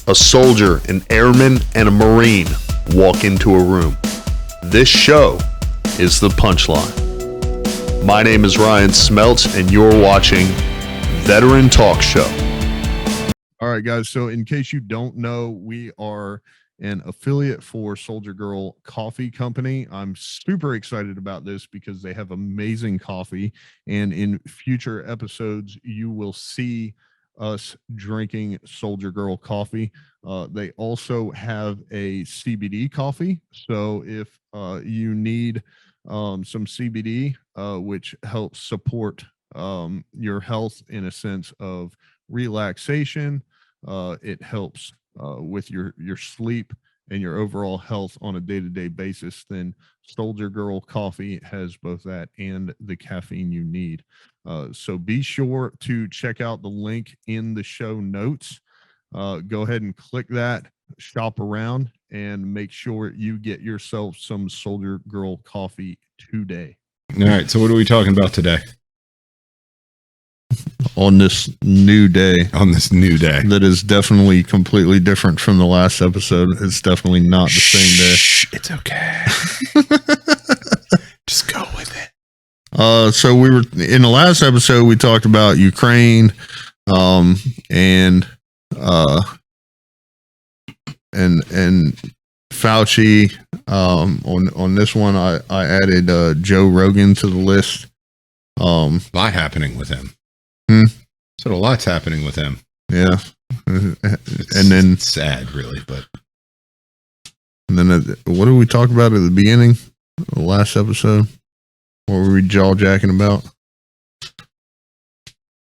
a soldier, an airman, and a Marine walk into a room. This show is The Punchline. My name is Ryan Smeltz, and you're watching Veteran Talk Show. All right, guys. So in case you don't know, we are an affiliate for Soldier Girl Coffee Company. I'm super excited about this because they have amazing coffee. And in future episodes, you will see us drinking Soldier Girl coffee. They also have a CBD coffee. So if you need some CBD, which helps support your health in a sense of relaxation, it helps with your sleep and your overall health on a day-to-day basis, then Soldier Girl Coffee has both that and the caffeine you need. So be sure to check out the link in the show notes. Go ahead and click that, shop around, and make sure you get yourself some Soldier Girl Coffee today. All right, so what are we talking about today? On this new day. That is definitely completely different from the last episode. It's definitely not the same day. It's okay. Just go with it. So we were in the last episode, we talked about Ukraine, and Fauci. On this one, I added Joe Rogan to the list. A lot happening with him. So a lot's happening with him. Yeah. And then sad, really, but. And then what did we talk about at the beginning of the last episode? What were we jaw-jacking about?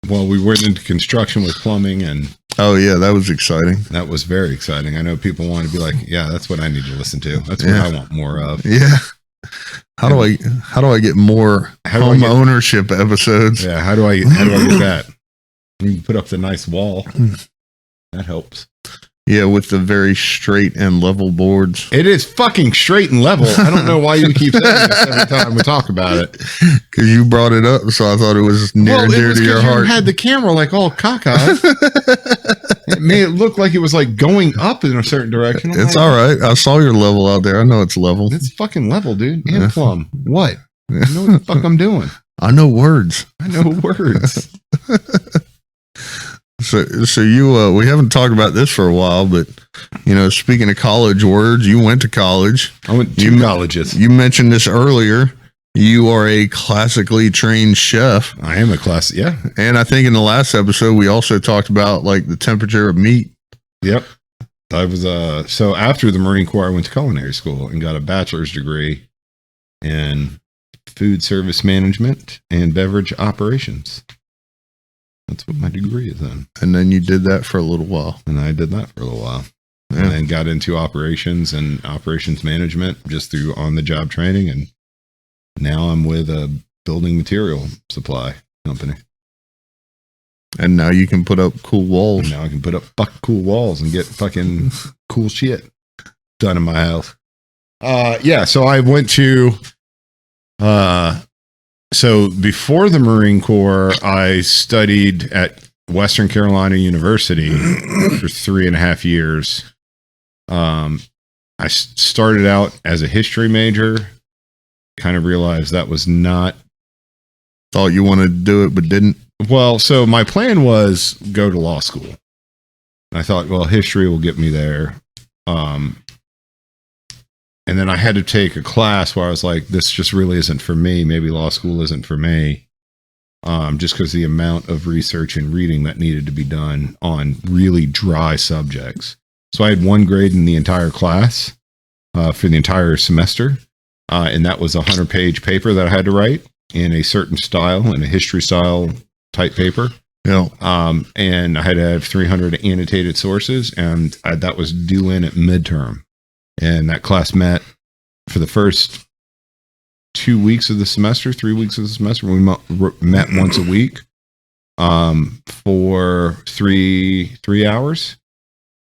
Well, we went into construction with plumbing, and oh yeah, that was exciting. That was very exciting. I know people want to be like, yeah, that's what I need to listen to. That's what I want more of. Yeah. How do I get more home ownership episodes? Yeah, how do I get that? You can put up the nice wall. That helps. Yeah, with the very straight and level boards. It is fucking straight and level. I don't know why you keep saying this every time we talk about it. Because you brought it up, so I thought it was near and dear to your heart. You had the camera like all cockeyed. It made it look like it was like going up in a certain direction. It's all right. I saw your level out there. I know it's level. It's fucking level, dude. And plumb. What? I know what the fuck I'm doing. I know words. So you we haven't talked about this for a while, but speaking of college words, you went to college. I went to colleges. You mentioned this earlier. You are a classically trained chef. I am a yeah. And I think in the last episode we also talked about like the temperature of meat. Yep. I was so after the Marine Corps I went to culinary school and got a bachelor's degree in food service management and beverage operations. That's what my degree is in. And then you did that for a little while. And I did that for a little while. Yeah. And then got into operations and operations management just through on-the-job training. And now I'm with a building material supply company. And now you can put up cool walls. And now I can put up cool walls and get fucking cool shit done in my house. Yeah, so I went to... So before the Marine Corps, I studied at Western Carolina University for 3.5 years. I started out as a history major, kind of realized that was not... Thought you wanted to do it, but didn't? Well, so my plan was go to law school. I thought, well, history will get me there. And then I had to take a class where I was like, this just really isn't for me. Maybe law school isn't for me. Just because the amount of research and reading that needed to be done on really dry subjects. So I had 1 grade in the entire class for the entire semester. And that was a 100-page paper that I had to write in a certain style, in a history style type paper. Yeah. And I had to have 300 annotated sources, and that was due in at midterm. And that class met for the first 2 weeks of the semester, 3 weeks of the semester. We met once a week for three hours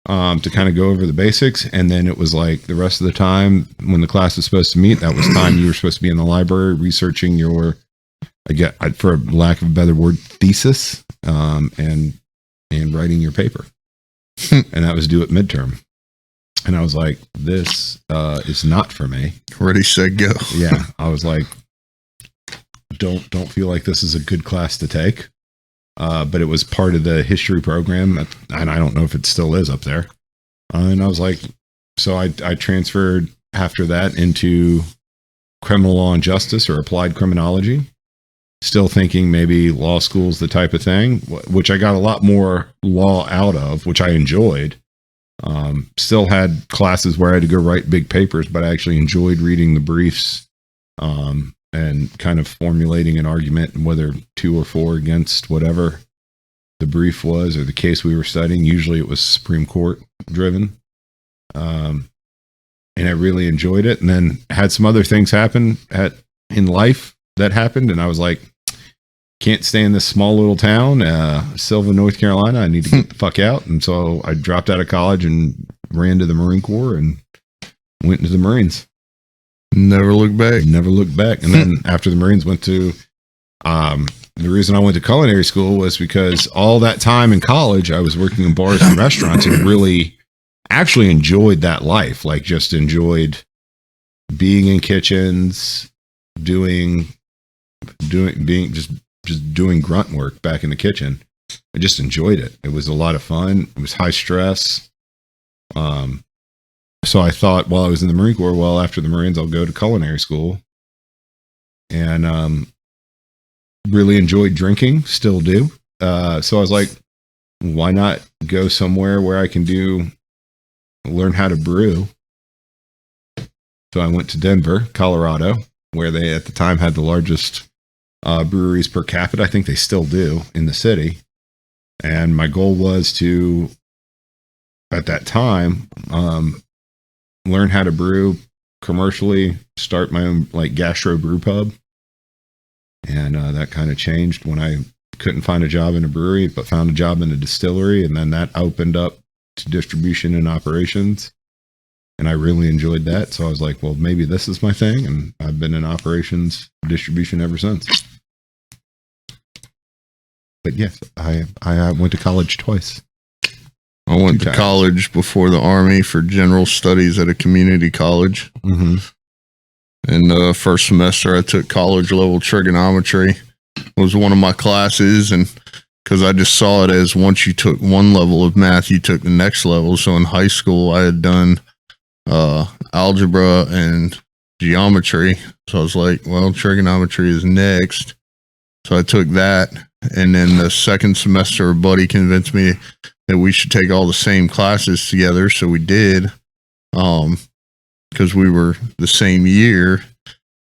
to kind of go over the basics. And then it was like the rest of the time when the class was supposed to meet, that was time you were supposed to be in the library researching your, for lack of a better word, thesis and writing your paper. and that was due at midterm. And I was like, this is not for me. Ready, set, go. Yeah. I was like, don't feel like this is a good class to take. But it was part of the history program, and I don't know if it still is up there. And I was like, so I transferred after that into criminal law and justice, or applied criminology, still thinking maybe law school's the type of thing, which I got a lot more law out of, which I enjoyed. Still had classes where I had to go write big papers, but I actually enjoyed reading the briefs, and kind of formulating an argument, whether 2 or 4 against whatever the brief was or the case we were studying. Usually it was Supreme Court driven. And I really enjoyed it, and then had some other things happen in life that happened. And I was like, can't stay in this small little town, Sylvan, North Carolina. I need to get the fuck out. And so I dropped out of college and ran to the Marine Corps and went into the Marines. Never looked back. Never looked back. And then after the Marines, went to, the reason I went to culinary school was because all that time in college, I was working in bars and restaurants, and really actually enjoyed that life. Like, just enjoyed being in kitchens, being just doing grunt work back in the kitchen. I just enjoyed it. It was a lot of fun. It was high stress. So I thought, while I was in the Marine Corps, well, after the Marines, I'll go to culinary school. And really enjoyed drinking, still do. So I was like, why not go somewhere where I can learn how to brew? So I went to Denver, Colorado, where they at the time had the largest breweries per capita. I think they still do in the city. And my goal was to, at that time, learn how to brew commercially, start my own like gastro brew pub. And that kind of changed when I couldn't find a job in a brewery, but found a job in a distillery. And then that opened up to distribution and operations. And I really enjoyed that. So I was like, well, maybe this is my thing. And I've been in operations distribution ever since. But yes, I went to college twice. I went to college before the Army for general studies at a community college. Mm-hmm. In the first semester, I took college level trigonometry. It was one of my classes, and because I just saw it as once you took one level of math, you took the next level. So in high school, I had done algebra and geometry. So I was like, well, trigonometry is next. So I took that. And then the second semester, a buddy convinced me that we should take all the same classes together. So we did, because we were the same year.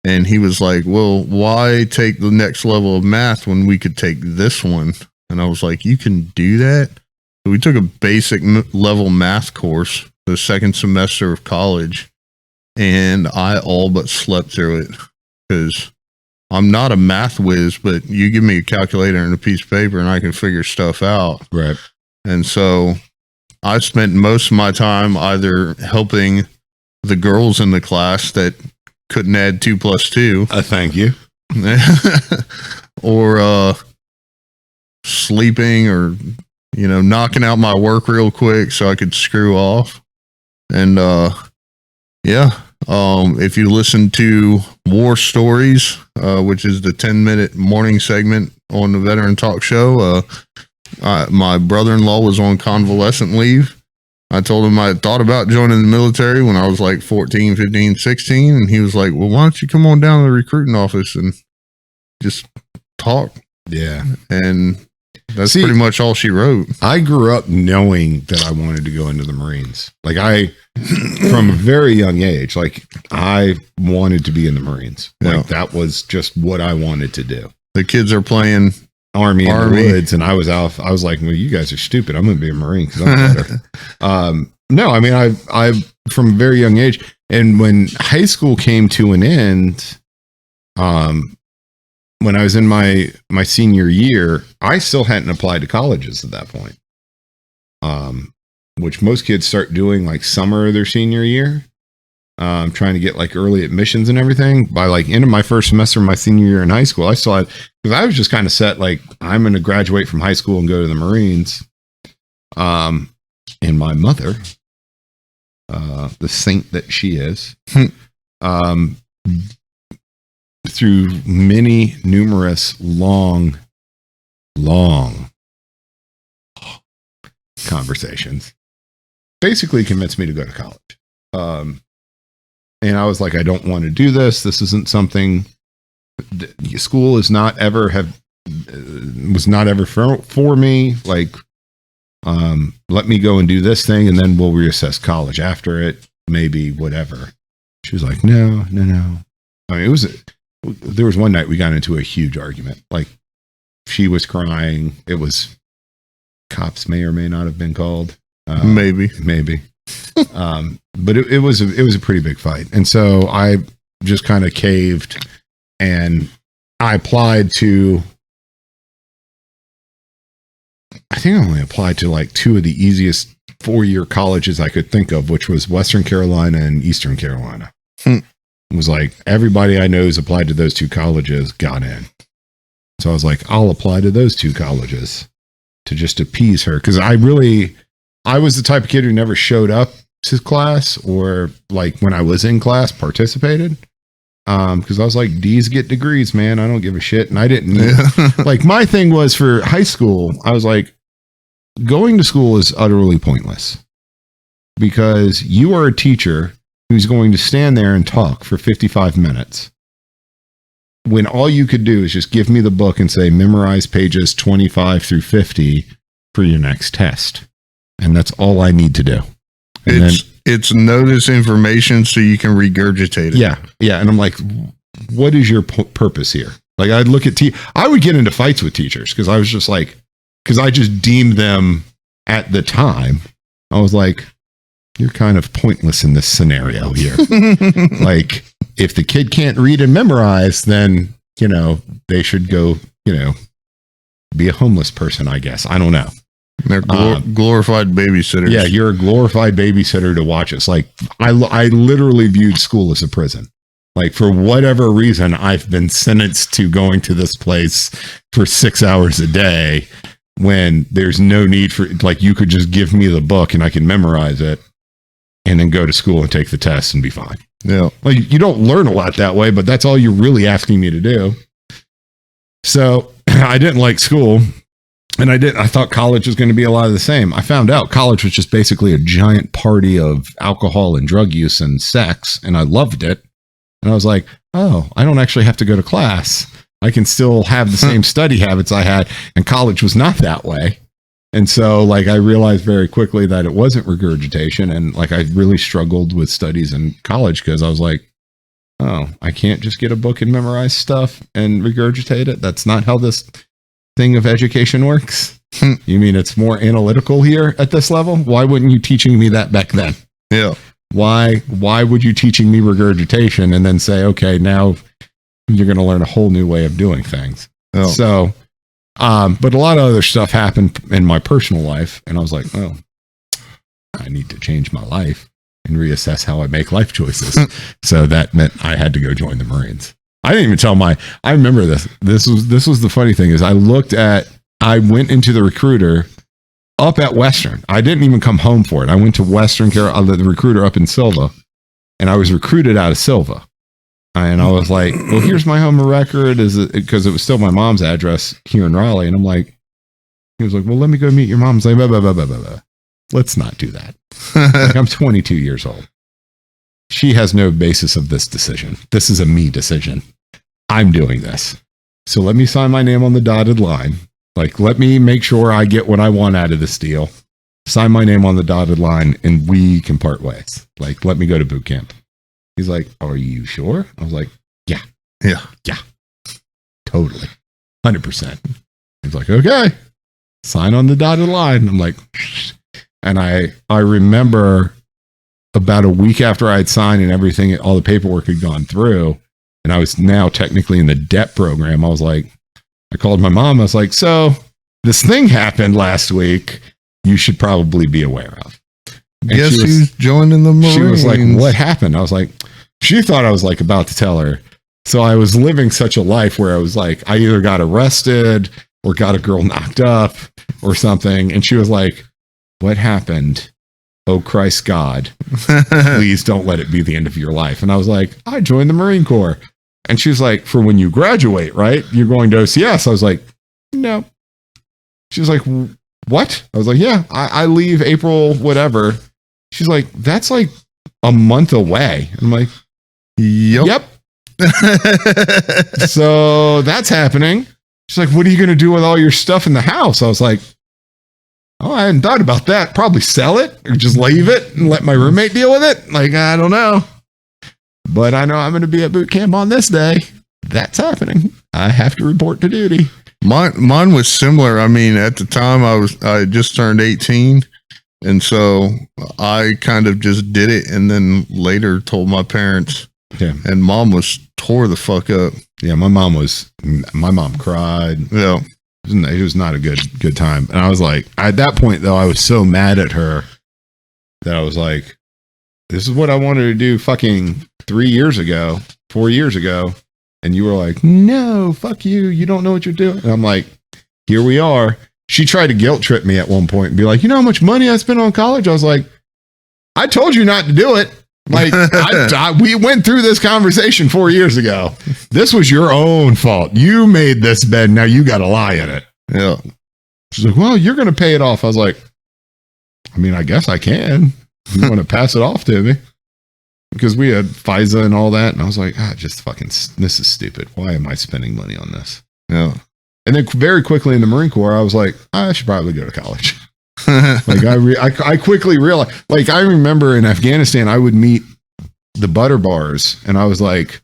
And he was like, well, why take the next level of math when we could take this one? And I was like, you can do that? So we took a basic level math course the second semester of college, and I all but slept through it because I'm not a math whiz, but you give me a calculator and a piece of paper and I can figure stuff out. Right. And so I spent most of my time either helping the girls in the class that couldn't add 2 + 2. Thank you. Or sleeping, or knocking out my work real quick so I could screw off. And if you listen to War Stories, which is the 10-minute morning segment on the Veteran Talk Show, my brother-in-law was on convalescent leave. I told him I had thought about joining the military when I was like 14, 15, 16. And he was like, well, why don't you come on down to the recruiting office and just talk? Yeah. And that's pretty much all she wrote. I grew up knowing that I wanted to go into the Marines. Like from a very young age, like I wanted to be in the Marines. Like that was just what I wanted to do. The kids are playing Army in the woods, and I was like, well, you guys are stupid. I'm going to be a Marine because I'm better. No, I mean, I from a very young age, and when high school came to an end, when I was in my senior year, I still hadn't applied to colleges at that point. Which most kids start doing like summer of their senior year. Trying to get like early admissions and everything. By like end of my first semester of my senior year in high school, I still had, because I was just kind of set like I'm going to graduate from high school and go to the Marines. and my mother, the saint that she is, through numerous long conversations, basically convinced me to go to college. And I was like, I don't want to do this. This isn't something. School is not ever was not ever for me. Like, let me go and do this thing, and then we'll reassess college after it. Maybe whatever. She was like, no. I mean, there was one night we got into a huge argument. Like, she was crying. It was cops may or may not have been called. Maybe. But it was a pretty big fight. And so I just kind of caved, and I applied to, I think I only applied to like two of the easiest 4-year colleges I could think of, which was Western Carolina and Eastern Carolina. It was like, everybody I know who's applied to those two colleges got in. So I was like, I'll apply to those two colleges to just appease her. Cause I was the type of kid who never showed up to class, or like when I was in class participated. Cause I was like, D's get degrees, man. I don't give a shit. And I didn't like, my thing was for high school, I was like, going to school is utterly pointless because you are a teacher who's going to stand there and talk for 55 minutes when all you could do is just give me the book and say, memorize pages 25 through 50 for your next test. And that's all I need to do. And it's notice information so you can regurgitate it. Yeah. And I'm like, what is your purpose here? Like, I'd look at I would get into fights with teachers because I was just like, because I just deemed them at the time. I was like, you're kind of pointless in this scenario here. Like, if the kid can't read and memorize, then, they should go, be a homeless person, I guess. I don't know. They're glorified babysitters. Yeah, you're a glorified babysitter to watch us. Like, I literally viewed school as a prison. Like, for whatever reason, I've been sentenced to going to this place for 6 hours a day when there's no need for, like, you could just give me the book and I can memorize it and then go to school and take the test and be fine. Yeah. Like, you don't learn a lot that way, but that's all you're really asking me to do. So I didn't like school. And I thought college was going to be a lot of the same. I found out college was just basically a giant party of alcohol and drug use and sex. And I loved it. And I was like, oh, I don't actually have to go to class. I can still have the same study habits I had. And college was not that way. And so, like, I realized very quickly that it wasn't regurgitation. And like, I really struggled with studies in college because I was like, oh, I can't just get a book and memorize stuff and regurgitate it. That's not how this thing of education works. You mean it's more analytical here at this level? Why wouldn't you teaching me that back then? Yeah. Why would you teaching me regurgitation and then say, okay, now you're going to learn a whole new way of doing things? Oh. So, but a lot of other stuff happened in my personal life. And I was like, oh, I need to change my life and reassess how I make life choices. So that meant I had to go join the Marines. I didn't even tell I remember this. This was the funny thing is I went into the recruiter up at Western. I didn't even come home for it. I went to Western Carolina, the recruiter up in Silva, and I was recruited out of Silva. And I was like, well, here's my home record. Because it was still my mom's address here in Raleigh. And I'm like, he was like, well, let me go meet your mom. I was like, blah, blah, blah, blah, blah. Let's not do that. Like, I'm 22 years old. She has no basis of this decision. This is a me decision. I'm doing this. So let me sign my name on the dotted line. Like, let me make sure I get what I want out of this deal. Sign my name on the dotted line and we can part ways. Like, let me go to boot camp. He's like, are you sure? I was like, yeah. Totally. 100%. He's like, okay, sign on the dotted line. I'm like, and I remember about a week after I had signed and everything, all the paperwork had gone through, and I was now technically in the DEP program. I was like, I called my mom. I was like, so this thing happened last week. You should probably be aware of. And guess who's joining the Marines? She was like, what happened? I was like, she thought I was like about to tell her. So I was living such a life where I was like, I either got arrested or got a girl knocked up or something. And she was like, what happened? Oh, Christ God, please don't let it be the end of your life. And I was like, I joined the Marine Corps. And she was like, for when you graduate, right? You're going to OCS. I was like, no. She was like, what? I was like, yeah, I leave April, whatever. She's like, that's like a month away. I'm like, yep. So that's happening. She's like, what are you going to do with all your stuff in the house? I was like, oh, I hadn't thought about that. Probably sell it or just leave it and let my roommate deal with it. Like, I don't know. But I know I'm going to be at boot camp on this day. That's happening. I have to report to duty. Mine was similar. I mean, at the time I just turned 18. And so I kind of just did it and then later told my parents. Yeah. And mom was tore the fuck up. Yeah, my mom cried. Yeah. It was not a good time. And I was like, at that point though, I was so mad at her that I was like, this is what I wanted to do fucking 4 years ago. And you were like, no, fuck you. You don't know what you're doing. And I'm like, here we are. She tried to guilt trip me at one point and be like, you know how much money I spent on college? I was like, I told you not to do it. Like, we went through this conversation 4 years ago. This was your own fault. You made this bed. Now you got to lie in it. Yeah. She's like, well, you're going to pay it off. I was like, I mean, I guess I can. You want to pass it off to me? Because we had FISA and all that. And I was like, just fucking, this is stupid. Why am I spending money on this? Yeah. And then very quickly in the Marine Corps, I was like, I should probably go to college. Like I quickly realized, like I remember in Afghanistan, I would meet the butter bars and I was like,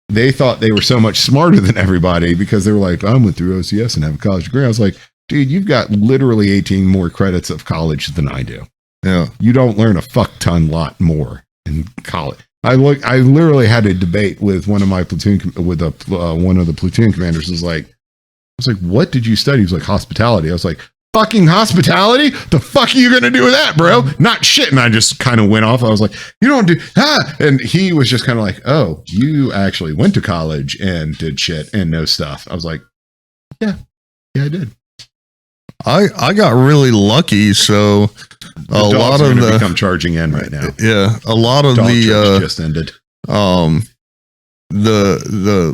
they thought they were so much smarter than everybody because they were like, I went through OCS and have a college degree. I was like, dude, you've got literally 18 more credits of college than I do. Yeah. You don't learn a fuck ton lot more in college. I literally had a debate with one of my platoon, with one of the platoon commanders. I was like, what did you study? He was like, hospitality. I was like, fucking hospitality? The fuck are you going to do with that, bro? Not shit. And I just kind of went off. I was like, you don't do, and he was just kind of like, oh, you actually went to college and did shit and know stuff. I was like, yeah, I did. I got really lucky. So a lot of the become charging in right now. Yeah. A lot of just ended. The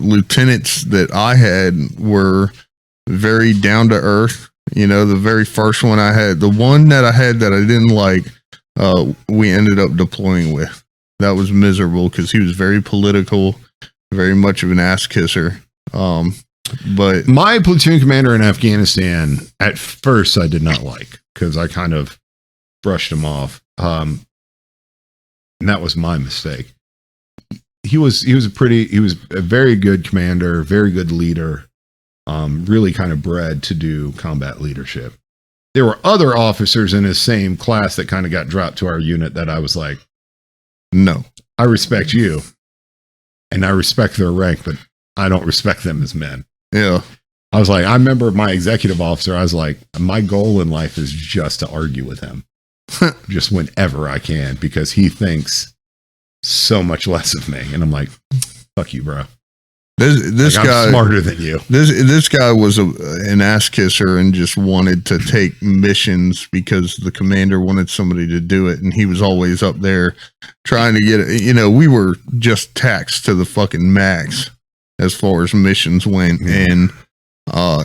lieutenants that I had were very down to earth. You know, the very first one I had, the one that I had that I didn't like, we ended up deploying with. That was miserable because he was very political, very much of an ass kisser. But my platoon commander in Afghanistan, at first I did not like because I kind of brushed him off. And that was my mistake. He was a very good commander, very good leader. Really kind of bred to do combat leadership. There were other officers in his same class that kind of got dropped to our unit that I was like, no, I respect you and I respect their rank, but I don't respect them as men. Yeah. I was like, I remember my executive officer, I was like, my goal in life is just to argue with him just whenever I can because he thinks so much less of me. And I'm like, fuck you, bro. This like, guy I'm smarter than you. This guy was an ass kisser and just wanted to take missions because the commander wanted somebody to do it, and he was always up there trying to get it. You know, we were just taxed to the fucking max as far as missions went, and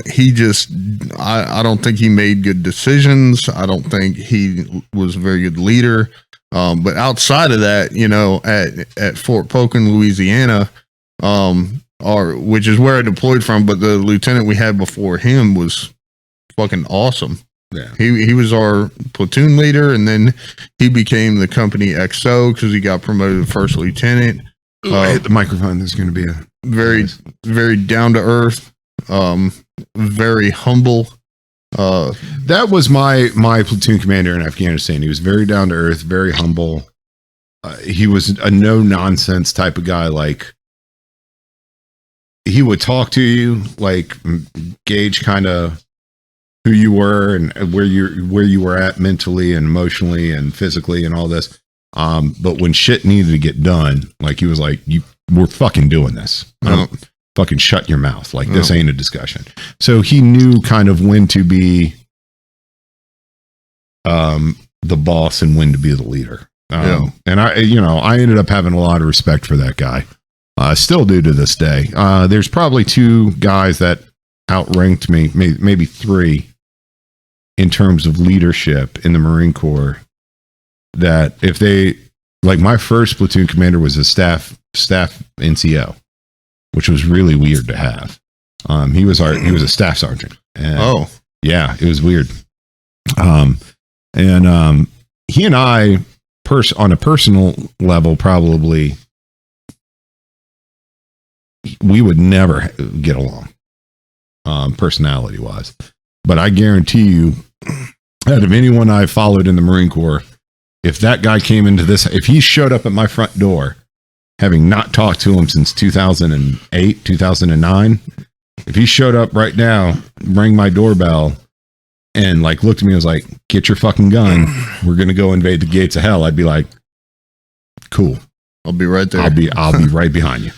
he just I don't think he made good decisions. I don't think he was a very good leader. But outside of that, you know, at Fort Polk in Louisiana, which is where I deployed from, but the lieutenant we had before him was fucking awesome. Yeah. He was our platoon leader, and then he became the company XO because he got promoted to first lieutenant. I hit the microphone. There's going to be a very down to earth, very humble. That was my platoon commander in Afghanistan. He was very down to earth, very humble. He was a no nonsense type of guy. Like, he would talk to you, like gauge kind of who you were and where you were at mentally and emotionally and physically and all this. But when shit needed to get done, like he was like, we're fucking doing this. Fucking shut your mouth. Like, this ain't a discussion. So he knew kind of when to be the boss and when to be the leader. And I ended up having a lot of respect for that guy. Still do to this day. There's probably 2 guys that outranked me, maybe 3, in terms of leadership in the Marine Corps. That if they, like, my first platoon commander was a staff NCO, which was really weird to have. He was a staff sergeant. And yeah, it was weird. He and I, on a personal level, probably we would never get along, personality wise. But I guarantee you, out of anyone I followed in the Marine Corps, if that guy came into this, if he showed up at my front door, having not talked to him since 2008, 2009, if he showed up right now, rang my doorbell, and like looked at me and was like, "Get your fucking gun. We're gonna go invade the gates of hell," I'd be like, "Cool. I'll be right there. I'll be right behind you.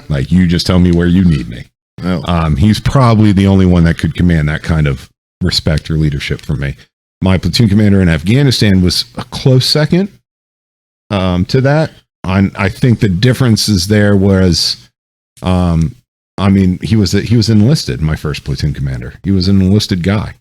Like, you just tell me where you need me." Oh. He's probably the only one that could command that kind of respect or leadership from me. My platoon commander in Afghanistan was a close second to that. I think the differences there was, he was enlisted. My first platoon commander, he was an enlisted guy,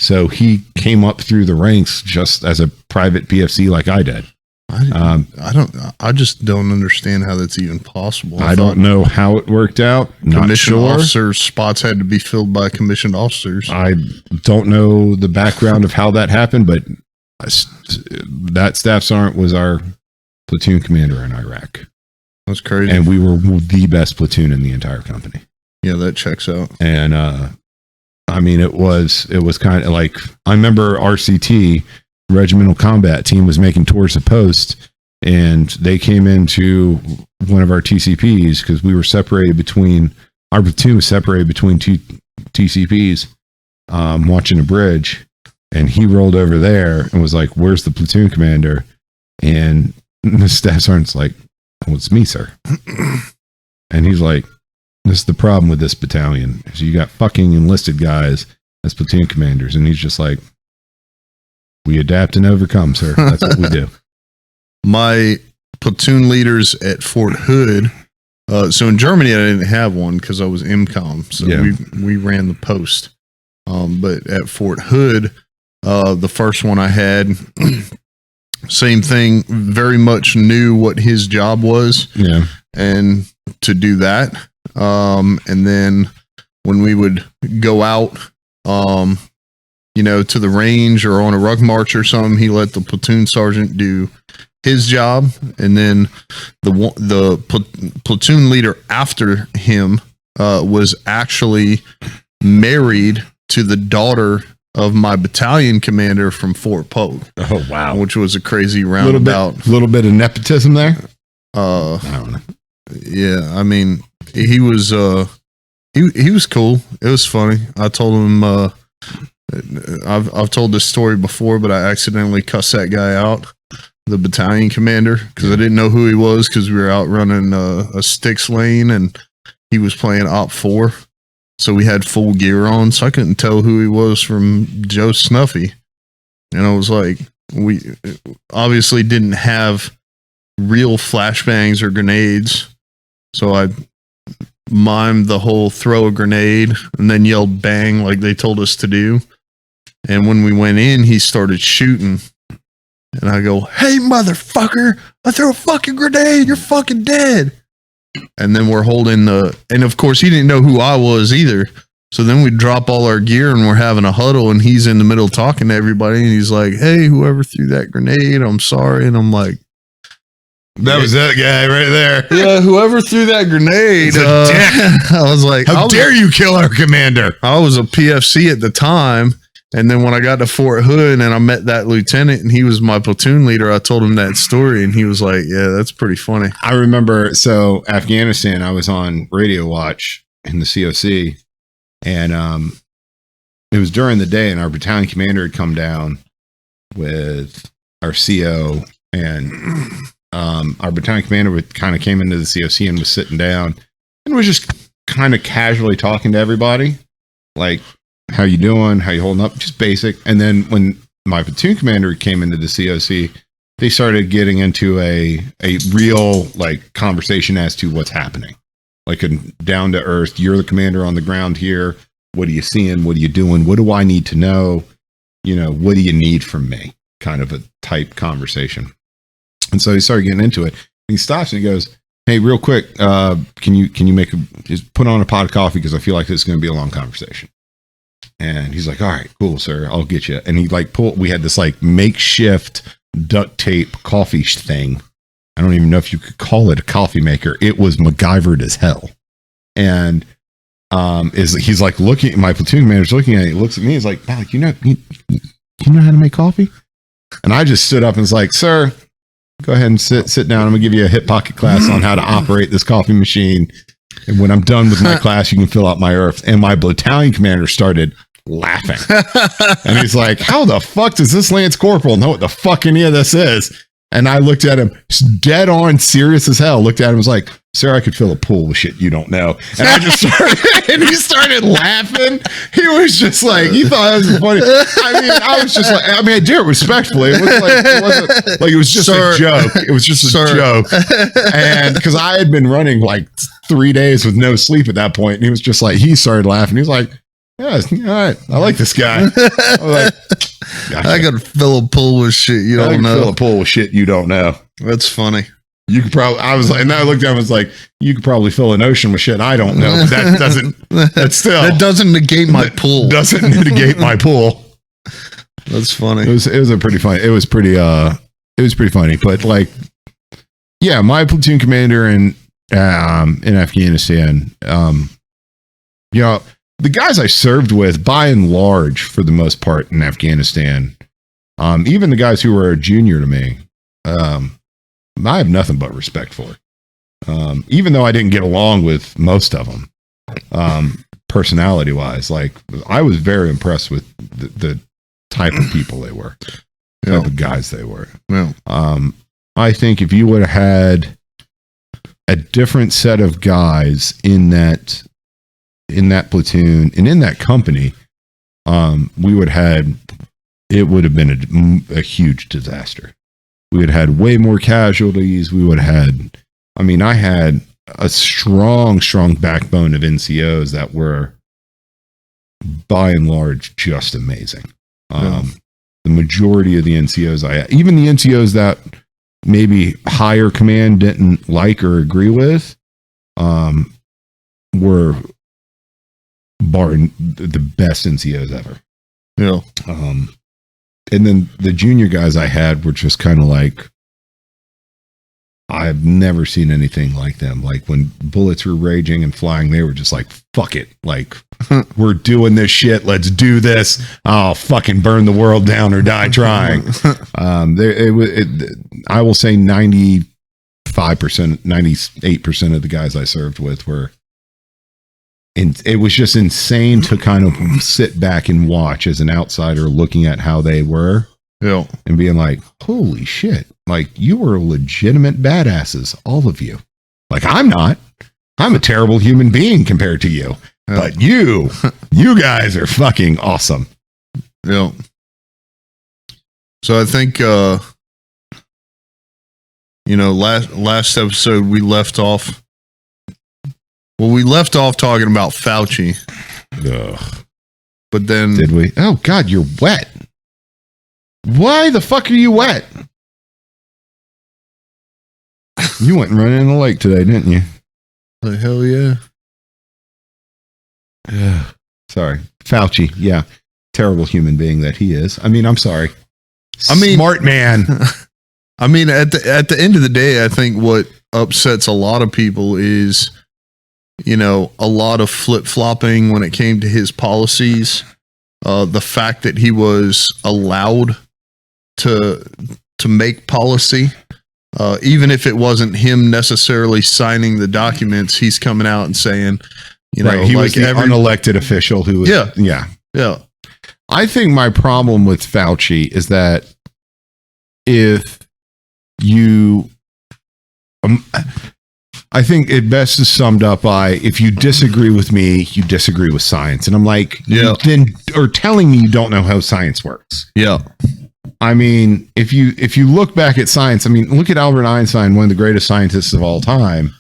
so he came up through the ranks just as a private PFC like I did. I just don't understand how that's even possible. I don't know how it worked out. Not sure. Officers' spots had to be filled by commissioned officers. I don't know the background of how that happened, but that staff sergeant was our platoon commander in Iraq. That's crazy. And we were the best platoon in the entire company. Yeah, that checks out. And it was kind of like, I remember RCT, Regimental Combat Team, was making tours of post, and they came into one of our TCPs because we were separated between, our platoon was separated between 2 TCPs, watching a bridge, and he rolled over there and was like, "Where's the platoon commander?" And the staff sergeant's like, "Oh, it's me, sir." And he's like, "This is the problem with this battalion. So you got fucking enlisted guys as platoon commanders." And he's just like, "We adapt and overcome, sir. That's what we do." My platoon leaders at Fort Hood. So in Germany, I didn't have one because I was MCOM. So Yeah. we ran the post. But at Fort Hood, the first one I had, same thing, very much knew what his job was. Yeah. And to do that. And then when we would go out, to the range or on a rug march or something, he let the platoon sergeant do his job. And then the platoon leader after him was actually married to the daughter of my battalion commander from Fort Polk. Oh, wow. Which was a crazy roundabout. Little bit of nepotism there. I don't know. Yeah, I mean, he was he was cool. It was funny. I told him I've told this story before, but I accidentally cussed that guy out, the battalion commander, because I didn't know who he was because we were out running a sticks lane and he was playing Op 4. So we had full gear on, so I couldn't tell who he was from Joe Snuffy. And I was like, we obviously didn't have real flashbangs or grenades. So I mimed the whole throw a grenade and then yelled bang like they told us to do. And when we went in, he started shooting. And I go, "Hey, motherfucker, I threw a fucking grenade. You're fucking dead." And then we're holding and of course he didn't know who I was either. So then we drop all our gear and we're having a huddle and he's in the middle talking to everybody. And he's like, "Hey, whoever threw that grenade, I'm sorry." And I'm like, That was that guy right there. "Yeah, whoever threw that grenade." I was like, "How dare you kill our commander?" I was a PFC at the time. And then when I got to Fort Hood and I met that lieutenant and he was my platoon leader, I told him that story and he was like, "Yeah, that's pretty funny." I remember, so Afghanistan, I was on radio watch in the COC, and it was during the day, and our battalion commander had come down with our CO, and our battalion commander kind of came into the COC and was sitting down and was just kind of casually talking to everybody, like, "How you doing? How you holding up?" Just basic. And then when my platoon commander came into the COC, they started getting into a real like conversation as to what's happening, like a down to earth. You're the commander on the ground here. What are you seeing? What are you doing? What do I need to know? You know, what do you need from me? Kind of a type conversation. And so he started getting into it. And he stops and he goes, "Hey, real quick, can you just put on a pot of coffee because I feel like this is going to be a long conversation." And he's like, "All right, cool, sir, I'll get you." And he like we had this like makeshift duct tape coffee thing. I don't even know if you could call it a coffee maker. It was MacGyvered as hell. And he's like looking, my platoon manager's looking at it, he looks at me, he's like, "Malik, you know how to make coffee?" And I just stood up and was like, "Sir, go ahead and sit down. I'm gonna give you a hip pocket class on how to operate this coffee machine. And when I'm done with my class, you can fill out my earth." And my battalion commander started laughing. And he's like, "How the fuck does this Lance Corporal know what the fuck any of this is?" And I looked at him, dead on serious as hell, looked at him and was like, "Sir, I could fill a pool with shit you don't know." And I just started, and he started laughing. He was just like, he thought that was funny. I mean, I was just like, I mean, I did it respectfully. It wasn't like it was just a joke. It was just a joke. And because I had been running like 3 days with no sleep at that point, and he was just like, he started laughing. He was like, "Yeah, all right. I like this guy." I was like, "Gotcha. I gotta fill a pool with shit you don't know." Fill a pool with shit you don't know. That's funny. You could probably, I was like, and I looked at him and was like, "You could probably fill an ocean with shit I don't know." But that doesn't negate my pool. Doesn't negate my pool. That's funny. It was pretty funny. It was pretty funny. But like, yeah, my platoon commander in Afghanistan, you know, the guys I served with, by and large, for the most part in Afghanistan, even the guys who were a junior to me, I have nothing but respect for. Even though I didn't get along with most of them, personality wise, like I was very impressed with the type of people they were, type of guys they were. Yeah. I think if you would have had a different set of guys in that platoon and in that company, it would have been a huge disaster. We would have had way more casualties. We would have had, I mean, I had a strong backbone of NCOs that were by and large just amazing. The majority of the NCOs even the NCOs that maybe higher command didn't like or agree with, were barring the best NCOs ever. Yeah. And then the junior guys I had were just kind of like, I've never seen anything like them. Like when bullets were raging and flying, they were just like, "Fuck it. Like, we're doing this shit. Let's do this. I'll fucking burn the world down or die trying." I will say 95%, 98% of the guys I served with were, and it was just insane to kind of sit back and watch as an outsider looking at how they were, and being like, "Holy shit, like you were legitimate badasses, all of you. Like I'm not. I'm a terrible human being compared to you, but you guys are fucking awesome." Yeah. So I think last episode we left off. Well, we left off talking about Fauci. Ugh. But then... Did we? Oh, God, you're wet. Why the fuck are you wet? You went and ran in the lake today, didn't you? The hell yeah. Sorry. Fauci, yeah. Terrible human being that he is. I mean, I'm sorry. Smart man. I mean, at the end of the day, I think what upsets a lot of people is... a lot of flip-flopping when it came to his policies. The fact that he was allowed to make policy, even if it wasn't him necessarily signing the documents, he's coming out and saying, he was the unelected official who was, yeah. I think my problem with Fauci is that if you, I think it best is summed up by, if you disagree with me, you disagree with science. And I'm like, then, or telling me you don't know how science works. Yeah. I mean, if you look back at science, I mean, look at Albert Einstein, one of the greatest scientists of all time.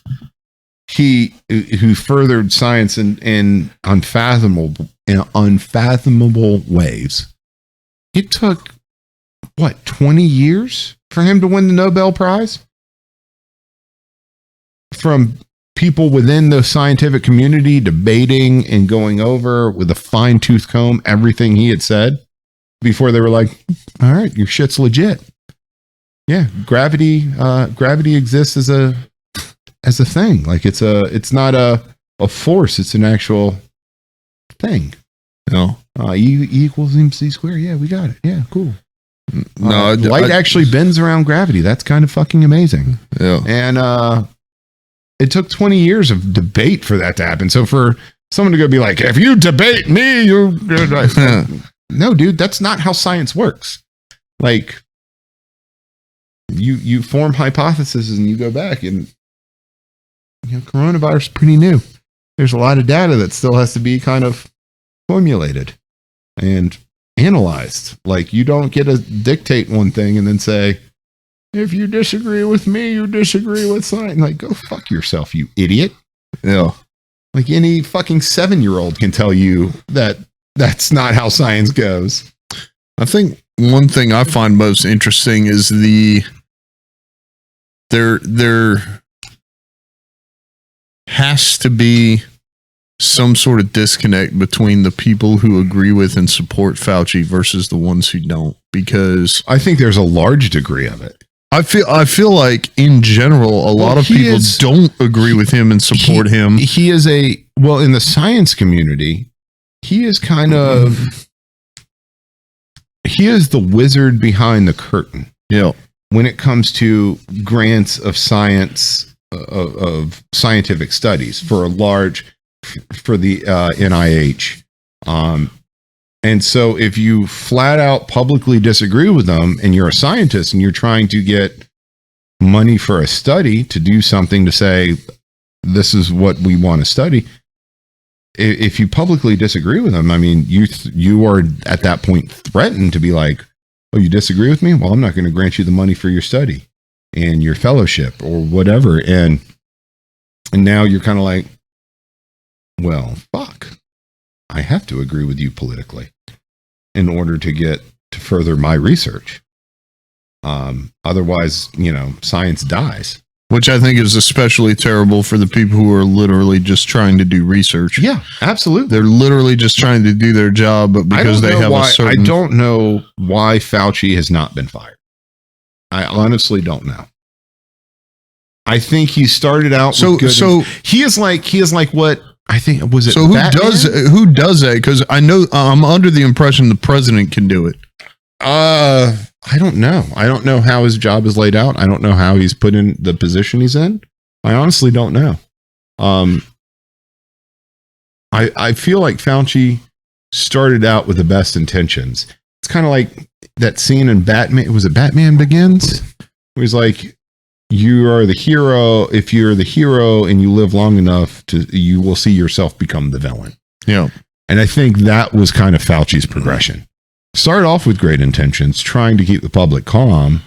Who furthered science in unfathomable ways. It took what, 20 years for him to win the Nobel Prize? From people within the scientific community debating and going over with a fine-tooth comb everything he had said before they were like, all right, your shit's legit. Yeah, gravity exists as a thing. Like it's not a force, it's an actual thing. No. E equals MC squared. Yeah, we got it. Yeah, cool. No, light actually bends around gravity. That's kind of fucking amazing. Yeah. And it took 20 years of debate for that to happen. So for someone to go be like, if you debate me, you're no, dude, that's not how science works. Like you form hypotheses and you go back, and coronavirus is pretty new. There's a lot of data that still has to be kind of formulated and analyzed. Like, you don't get to dictate one thing and then say, if you disagree with me, you disagree with science. Like, go fuck yourself, you idiot. Yeah. Like, any fucking 7-year-old can tell you that that's not how science goes. I think one thing I find most interesting is there has to be some sort of disconnect between the people who agree with and support Fauci versus the ones who don't, because I think there's a large degree of it. I feel like in general, a lot of people don't agree with him and support him. He is in the science community, he is kind of, he is the wizard behind the curtain. Yeah. When it comes to grants of science, of scientific studies for the NIH. And so if you flat out publicly disagree with them and you're a scientist and you're trying to get money for a study to do something to say, this is what we want to study. If you publicly disagree with them, I mean, you are at that point threatened to be like, oh, you disagree with me? Well, I'm not going to grant you the money for your study and your fellowship or whatever. And now you're kind of like, well, fuck. I have to agree with you politically in order to further my research. Otherwise, science dies. Which I think is especially terrible for the people who are literally just trying to do research. Yeah, absolutely. They're literally just trying to do their job, but because they have a certain... I don't know why Fauci has not been fired. I honestly don't know. I think he started out with good... So he is like what... I think, was it so who does that? Because I know I'm under the impression the president can do it. I don't know. I don't know how his job is laid out. I don't know how he's put in the position he's in. I honestly don't know. I feel like Fauci started out with the best intentions. It's kind of like that scene in Batman. Was it Batman Begins? It was like, you are the hero. If you're the hero and you live long enough, you will see yourself become the villain. Yeah. And I think that was kind of Fauci's progression. Started off with great intentions, trying to keep the public calm,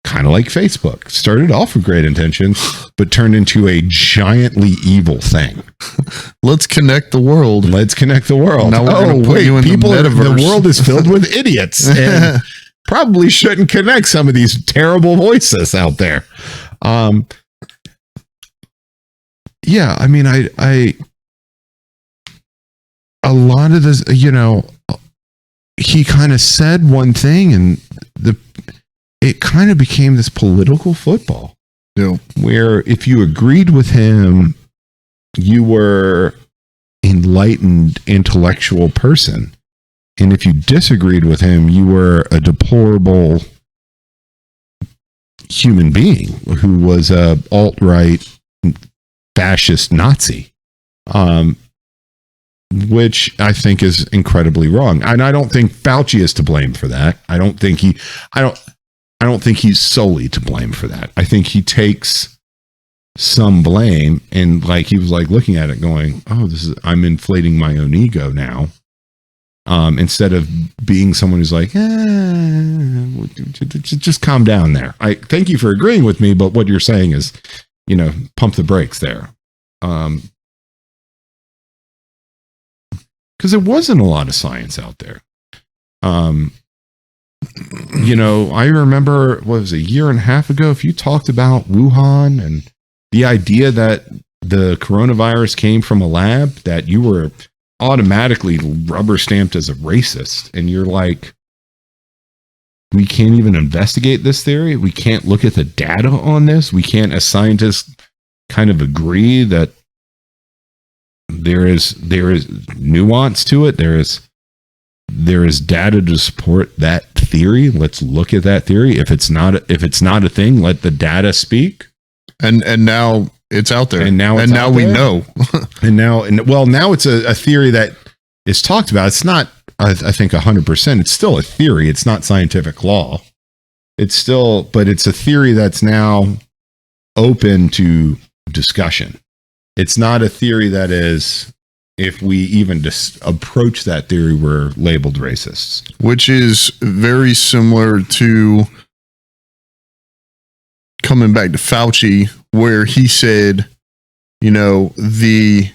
kind of like Facebook. Started off with great intentions, but turned into a giantly evil thing. Let's connect the world. Now we're put you in the world is filled with idiots. And probably shouldn't connect some of these terrible voices out there. Yeah, I mean, I a lot of this, he kind of said one thing and it kind of became this political football. Yeah. Where if you agreed with him, you were enlightened, intellectual person. And if you disagreed with him, you were a deplorable human being who was a alt-right fascist Nazi, which I think is incredibly wrong. And I don't think Fauci is to blame for that. I don't think he's solely to blame for that. I think he takes some blame, and like he was like looking at it going, oh, I'm inflating my own ego now. instead of being someone who's like, just calm down there. I thank you for agreeing with me, but what you're saying is, pump the brakes there. Because there wasn't a lot of science out there. I remember, what was it, a year and a half ago, if you talked about Wuhan and the idea that the coronavirus came from a lab, that you were automatically rubber stamped as a racist. And you're like, we can't even investigate this theory. We can't look at the data on this. We can't, as scientists, kind of agree that there is nuance to it. There is data to support that theory. Let's look at that theory. If it's not a thing, let the data speak. And now it's out there. And now we know. now it's a theory that is talked about. It's not, I think, 100%. It's still a theory. It's not scientific law. But it's a theory that's now open to discussion. It's not a theory that is, if we even just approach that theory, we're labeled racists. Which is very similar to coming back to Fauci, where he said, the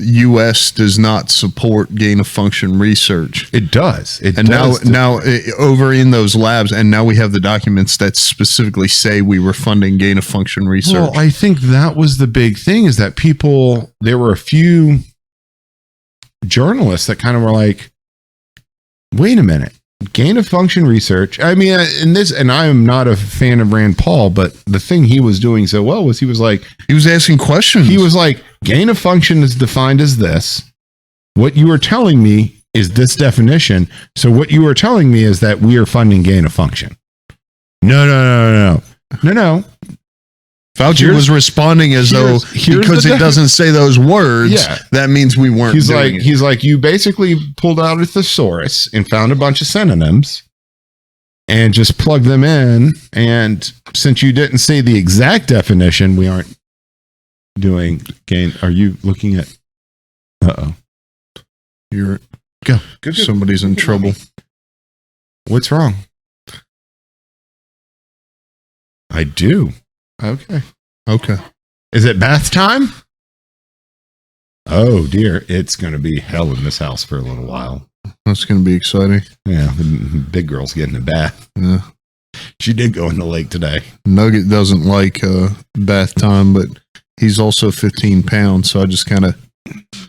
U.S. does not support gain of function research. It does. Now over in those labs, and now we have the documents that specifically say we were funding gain of function research. Well, I think that was the big thing, is that there were a few journalists that kind of were like, wait a minute, gain of function research. I mean, and I am not a fan of Rand Paul, but the thing he was doing so well was he was asking questions. He was like, gain of function is defined as this. What you are telling me is this definition. So what you are telling me is that we are funding gain of function. No. Fauci was responding as though, because it doesn't say those words, that means we weren't doing it. He's like, you basically pulled out a thesaurus and found a bunch of synonyms and just plugged them in. And since you didn't say the exact definition, we aren't doing gain. Are you looking at? You're go. Somebody's in trouble. What's wrong? I do. Okay. Is it bath time? Oh dear, it's going to be hell in this house for a little while. That's going to be exciting. Yeah, the big girl's getting a bath. Yeah. She did go in the lake today. Nugget doesn't like bath time, but he's also 15 pounds, so I just kind of...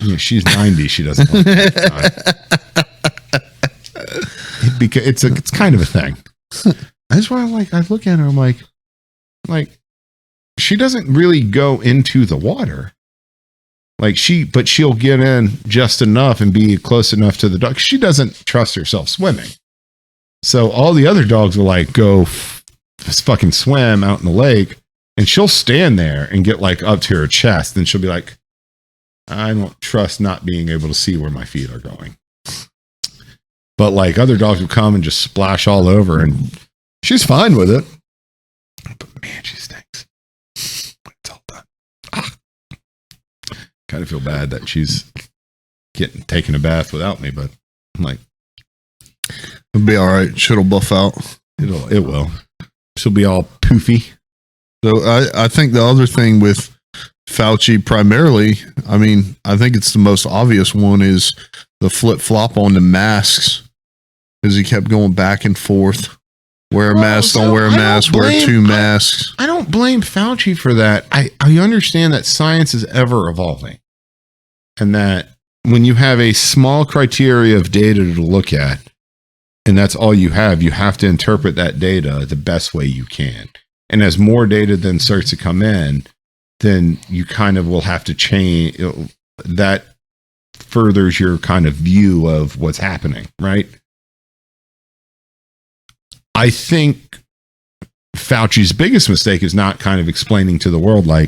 Yeah, she's 90. She doesn't like bath time. Because it's kind of a thing. That's why I look at her, I'm like, she doesn't really go into the water. But she'll get in just enough and be close enough to the dog. She doesn't trust herself swimming. So all the other dogs will go fucking swim out in the lake, and she'll stand there and get up to her chest, and she'll be like, I don't trust not being able to see where my feet are going. But other dogs will come and just splash all over, and she's fine with it. But man, she stinks. It's all done. Kind of feel bad that she's taking a bath without me, but I'm like, it'll be all right. Shit'll buff out. It will. She'll be all poofy. So I think the other thing with Fauci primarily, I think it's the most obvious one, is the flip-flop on the masks, because he kept going back and forth. Wear a mask, don't wear a mask, wear two masks. I don't blame Fauci for that. I understand that science is ever evolving, and that when you have a small criteria of data to look at, and that's all you have to interpret that data the best way you can. And as more data then starts to come in, then you kind of will have to change. That furthers your kind of view of what's happening, right? I think Fauci's biggest mistake is not kind of explaining to the world, well,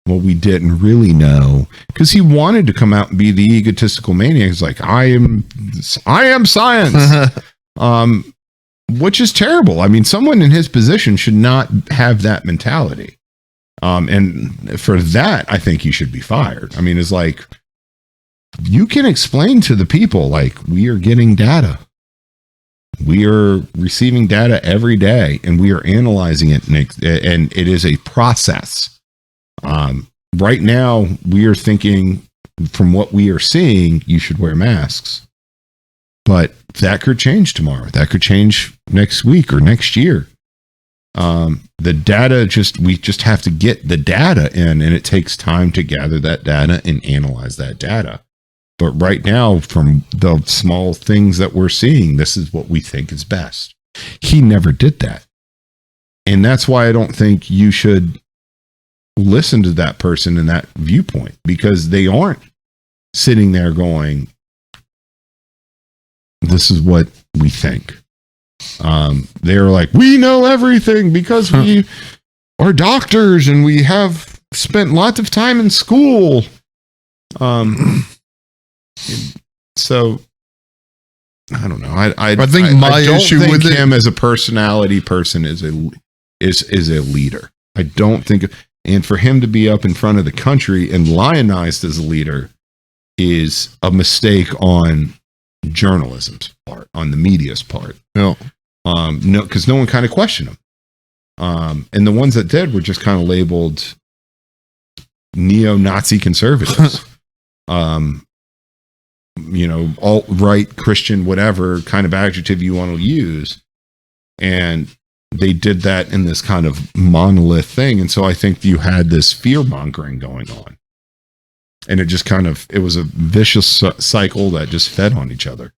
we didn't really know, because he wanted to come out and be the egotistical maniac. He's like, I am science, which is terrible. Someone in his position should not have that mentality. And for that, I think he should be fired. It's you can explain to the people, like, we are getting data. We are receiving data every day, and we are analyzing it, and it is a process. Right now, we are thinking, from what we are seeing, you should wear masks. But that could change tomorrow. That could change next week or next year. The data, we just have to get the data in, and it takes time to gather that data and analyze that data. But right now, from the small things that we're seeing, this is what we think is best. He never did that. And that's why I don't think you should listen to that person in that viewpoint, because they aren't sitting there going, this is what we think. They're like, we know everything because we are doctors and we have spent lots of time in school. So I don't know. I think my issue with him as a personality person is a leader. I don't think, and for him to be up in front of the country and lionized as a leader is a mistake on journalism's part, on the media's part. No, because no one kind of questioned him. And the ones that did were just kind of labeled neo-Nazi conservatives. Alt-right, Christian, whatever kind of adjective you want to use. And they did that in this kind of monolith thing. And so I think you had this fear-mongering going on. And it just it was a vicious cycle that just fed on each other.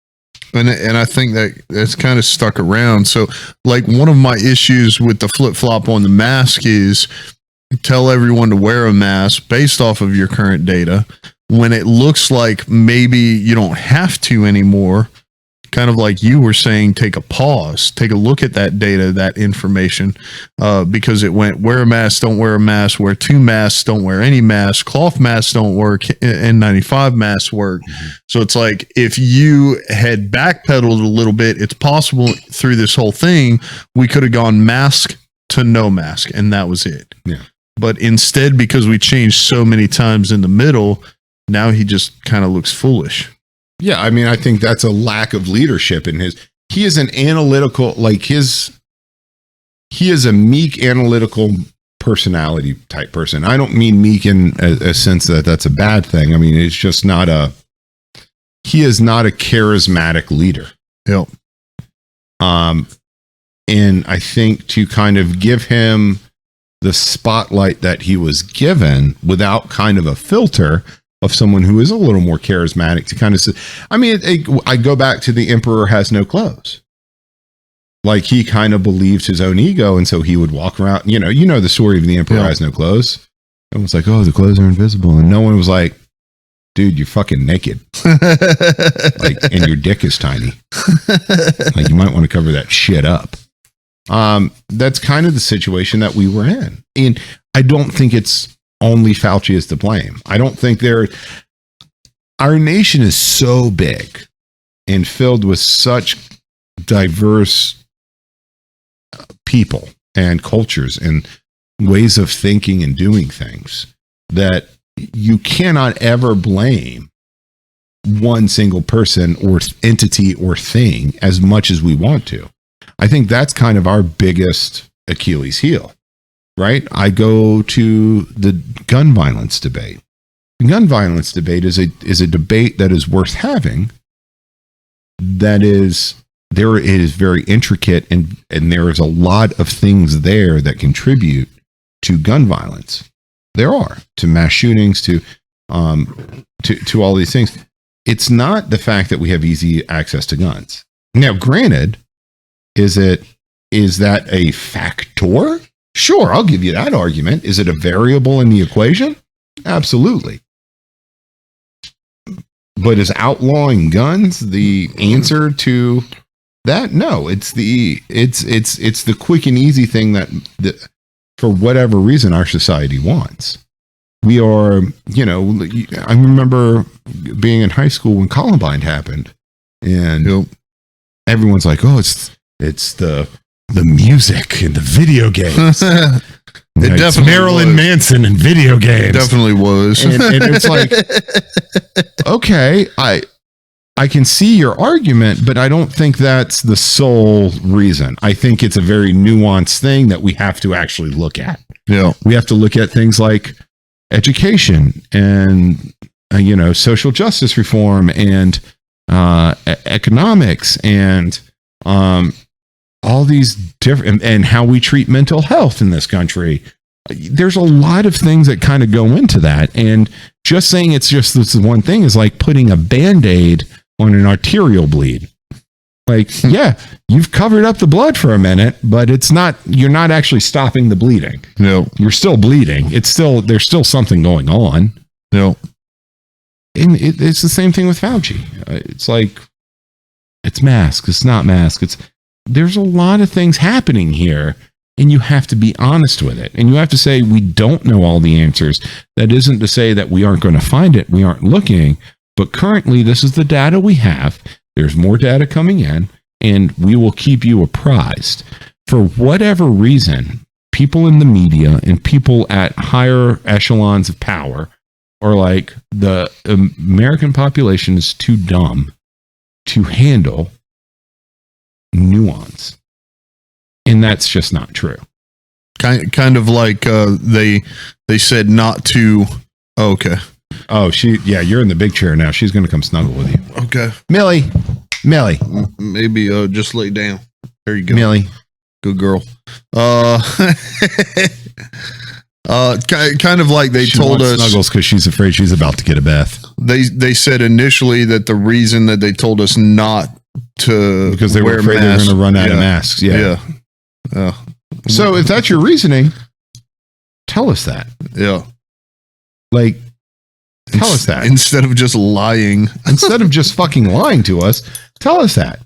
And I think that's kind of stuck around. So, like, one of my issues with the flip-flop on the mask is tell everyone to wear a mask based off of your current data, when it looks like maybe you don't have to anymore. Kind of like you were saying, take a pause, take a look at that data, that information, because it went, wear a mask, don't wear a mask, wear 2 masks, don't wear any mask, cloth masks don't work, N95 masks work. Mm-hmm. So it's like, if you had backpedaled a little bit, it's possible through this whole thing, we could have gone mask to no mask, and that was it. Yeah. But instead, because we changed so many times in the middle, now he just kind of looks foolish. Yeah, I mean, I think that's a lack of leadership in his. He is an analytical, he is a meek, analytical personality type person. I don't mean meek in a sense that that's a bad thing. I mean, it's just he is not a charismatic leader. Yep. And I think to kind of give him the spotlight that he was given without kind of a filter of someone who is a little more charismatic, to kind of say, I mean, I go back to the emperor has no clothes. Like, he kind of believed his own ego, and so he would walk around, you know the story of the emperor has no clothes. Everyone's like, oh, the clothes are invisible. And no one was like, dude, you're fucking naked. And your dick is tiny. Like, you might want to cover that shit up. That's kind of the situation that we were in. And I don't think it's only Fauci is to blame. I don't think our nation is so big and filled with such diverse people and cultures and ways of thinking and doing things that you cannot ever blame one single person or entity or thing as much as we want to. I think that's kind of our biggest Achilles heel. Right? I go to the gun violence debate. The gun violence debate is a debate that is worth having. That is, it is very intricate, and there is a lot of things there that contribute to gun violence. There are, to mass shootings, to all these things. It's not the fact that we have easy access to guns. Now, granted, is that a factor? Sure, I'll give you that argument. Is it a variable in the equation? Absolutely. But is outlawing guns the answer to that? No, it's the quick and easy thing that for whatever reason our society wants. We are, I remember being in high school when Columbine happened, and everyone's like, "Oh, it's the music and the video games." It It's Marilyn Manson in video games. Definitely was. And it's like, okay, I can see your argument, but I don't think that's the sole reason. I think it's a very nuanced thing that we have to actually look at. Yeah. We have to look at things like education and, social justice reform and economics and all these different, and how we treat mental health in this country. There's a lot of things that kind of go into that. And just saying it's just this one thing is like putting a Band-Aid on an arterial bleed. Like, yeah, you've covered up the blood for a minute, but you're not actually stopping the bleeding. No. You're still bleeding. There's still something going on. No. And it's the same thing with Fauci. It's like, it's mask. It's not mask. There's a lot of things happening here, and you have to be honest with it. And you have to say, we don't know all the answers. That isn't to say that we aren't going to find it. We aren't looking. But currently, this is the data we have. There's more data coming in, and we will keep you apprised. For whatever reason, people in the media and people at higher echelons of power are like, the American population is too dumb to handle nuance. And that's just not true. Kind of like they said not to. Oh, okay. Oh, you're in the big chair now. She's going to come snuggle with you. Okay. Millie. Maybe just lay down. There you go. Millie. Good girl. Kind of like they told us snuggles because she's afraid she's about to get a bath. They said initially that the reason that they told us not to because they were afraid they were going to run out of masks. Yeah. So if that's your reasoning, tell us that. Yeah. Like, tell us that. Instead of just lying. Instead of just fucking lying to us, tell us that.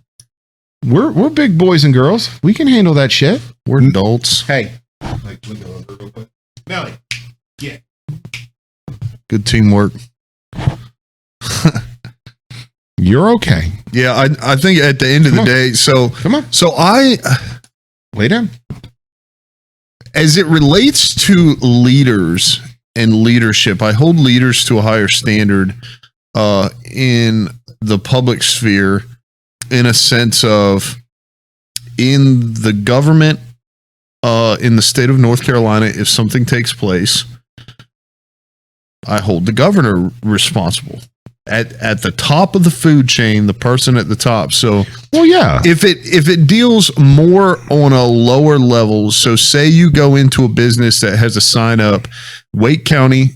We're big boys and girls. We can handle that shit. We're adults. Hey. Like, look over real quick. Melly. Yeah. Good teamwork. You're okay. Yeah, I think at the end of the day, come on. So I lay down. As it relates to leaders and leadership, I hold leaders to a higher standard in the public sphere, in a sense of in the government, in the state of North Carolina, if something takes place, I hold the governor responsible. At the top of the food chain, the person at the top. So, well, yeah. If it deals more on a lower level, so say you go into a business that has a sign up, Wake County,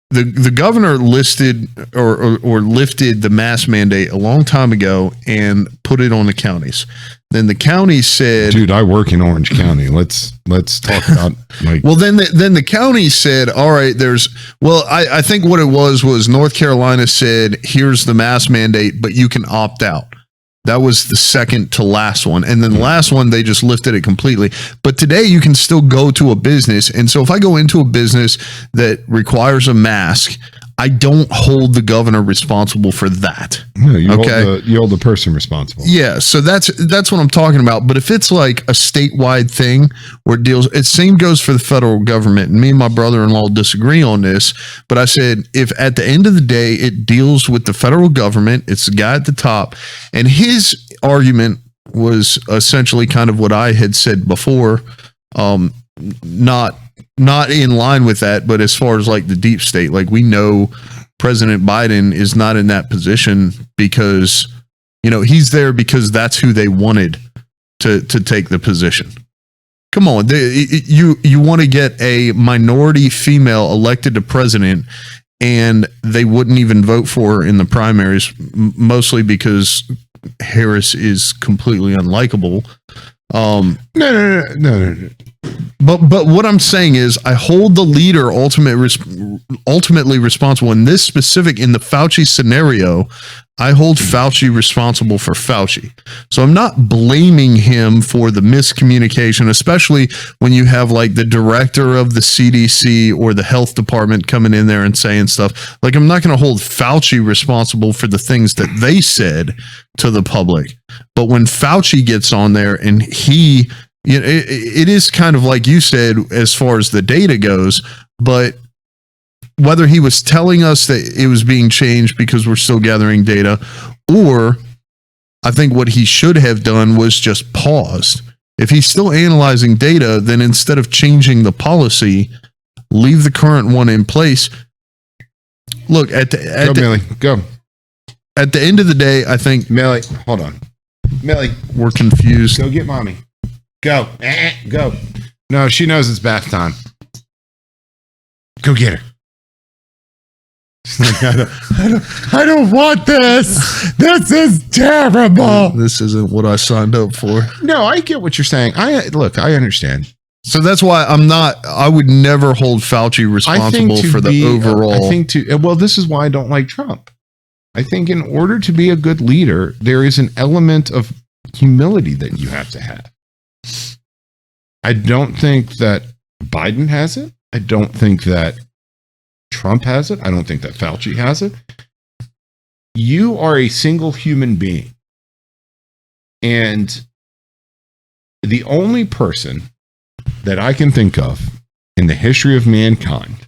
the governor listed or lifted the mask mandate a long time ago and put it on the counties. Then the county said, "Dude, I work in Orange County. Let's talk about like." Well, then the county said, "All right, I think what it was North Carolina said, here's the mask mandate, but you can opt out." That was the second to last one. And then the last one, they just lifted it completely. But today you can still go to a business. And so if I go into a business that requires a mask, I don't hold the governor responsible for that. No, you hold the person responsible. Yeah, so that's what I'm talking about. But if it's like a statewide thing where same goes for the federal government. And me and my brother-in-law disagree on this. But I said, if at the end of the day it deals with the federal government, it's the guy at the top, and his argument was essentially kind of what I had said before, not in line with that, but as far as like the deep state, like we know President Biden is not in that position because, he's there because that's who they wanted to take the position. Come on, you want to get a minority female elected to president, and they wouldn't even vote for her in the primaries, mostly because Harris is completely unlikable. No. But what I'm saying is, I hold the leader ultimately responsible in this specific, in the Fauci scenario. I hold Fauci responsible for Fauci. So I'm not blaming him for the miscommunication, especially when you have like the director of the CDC or the health department coming in there and saying stuff. Like, I'm not going to hold Fauci responsible for the things that they said to the public. But when Fauci gets on there and he it is kind of like you said as far as the data goes, but whether he was telling us that it was being changed because we're still gathering data, or I think what he should have done was just paused. If he's still analyzing data, then instead of changing the policy, leave the current one in place. Look, Millie, go. At the end of the day, I think Millie, hold on. Millie, we're confused. Go get mommy. Go. Go. No, she knows it's bath time. Go get her. Like, I don't want this. This is terrible. This isn't what I signed up for. No, I get what you're saying. I understand. So that's why I would never hold Fauci responsible for the overall. Well, this is why I don't like Trump. I think in order to be a good leader, there is an element of humility that you have to have. I don't think that Biden has it. I don't think that Trump has it. I don't think that Fauci has it. You are a single human being. And the only person that I can think of in the history of mankind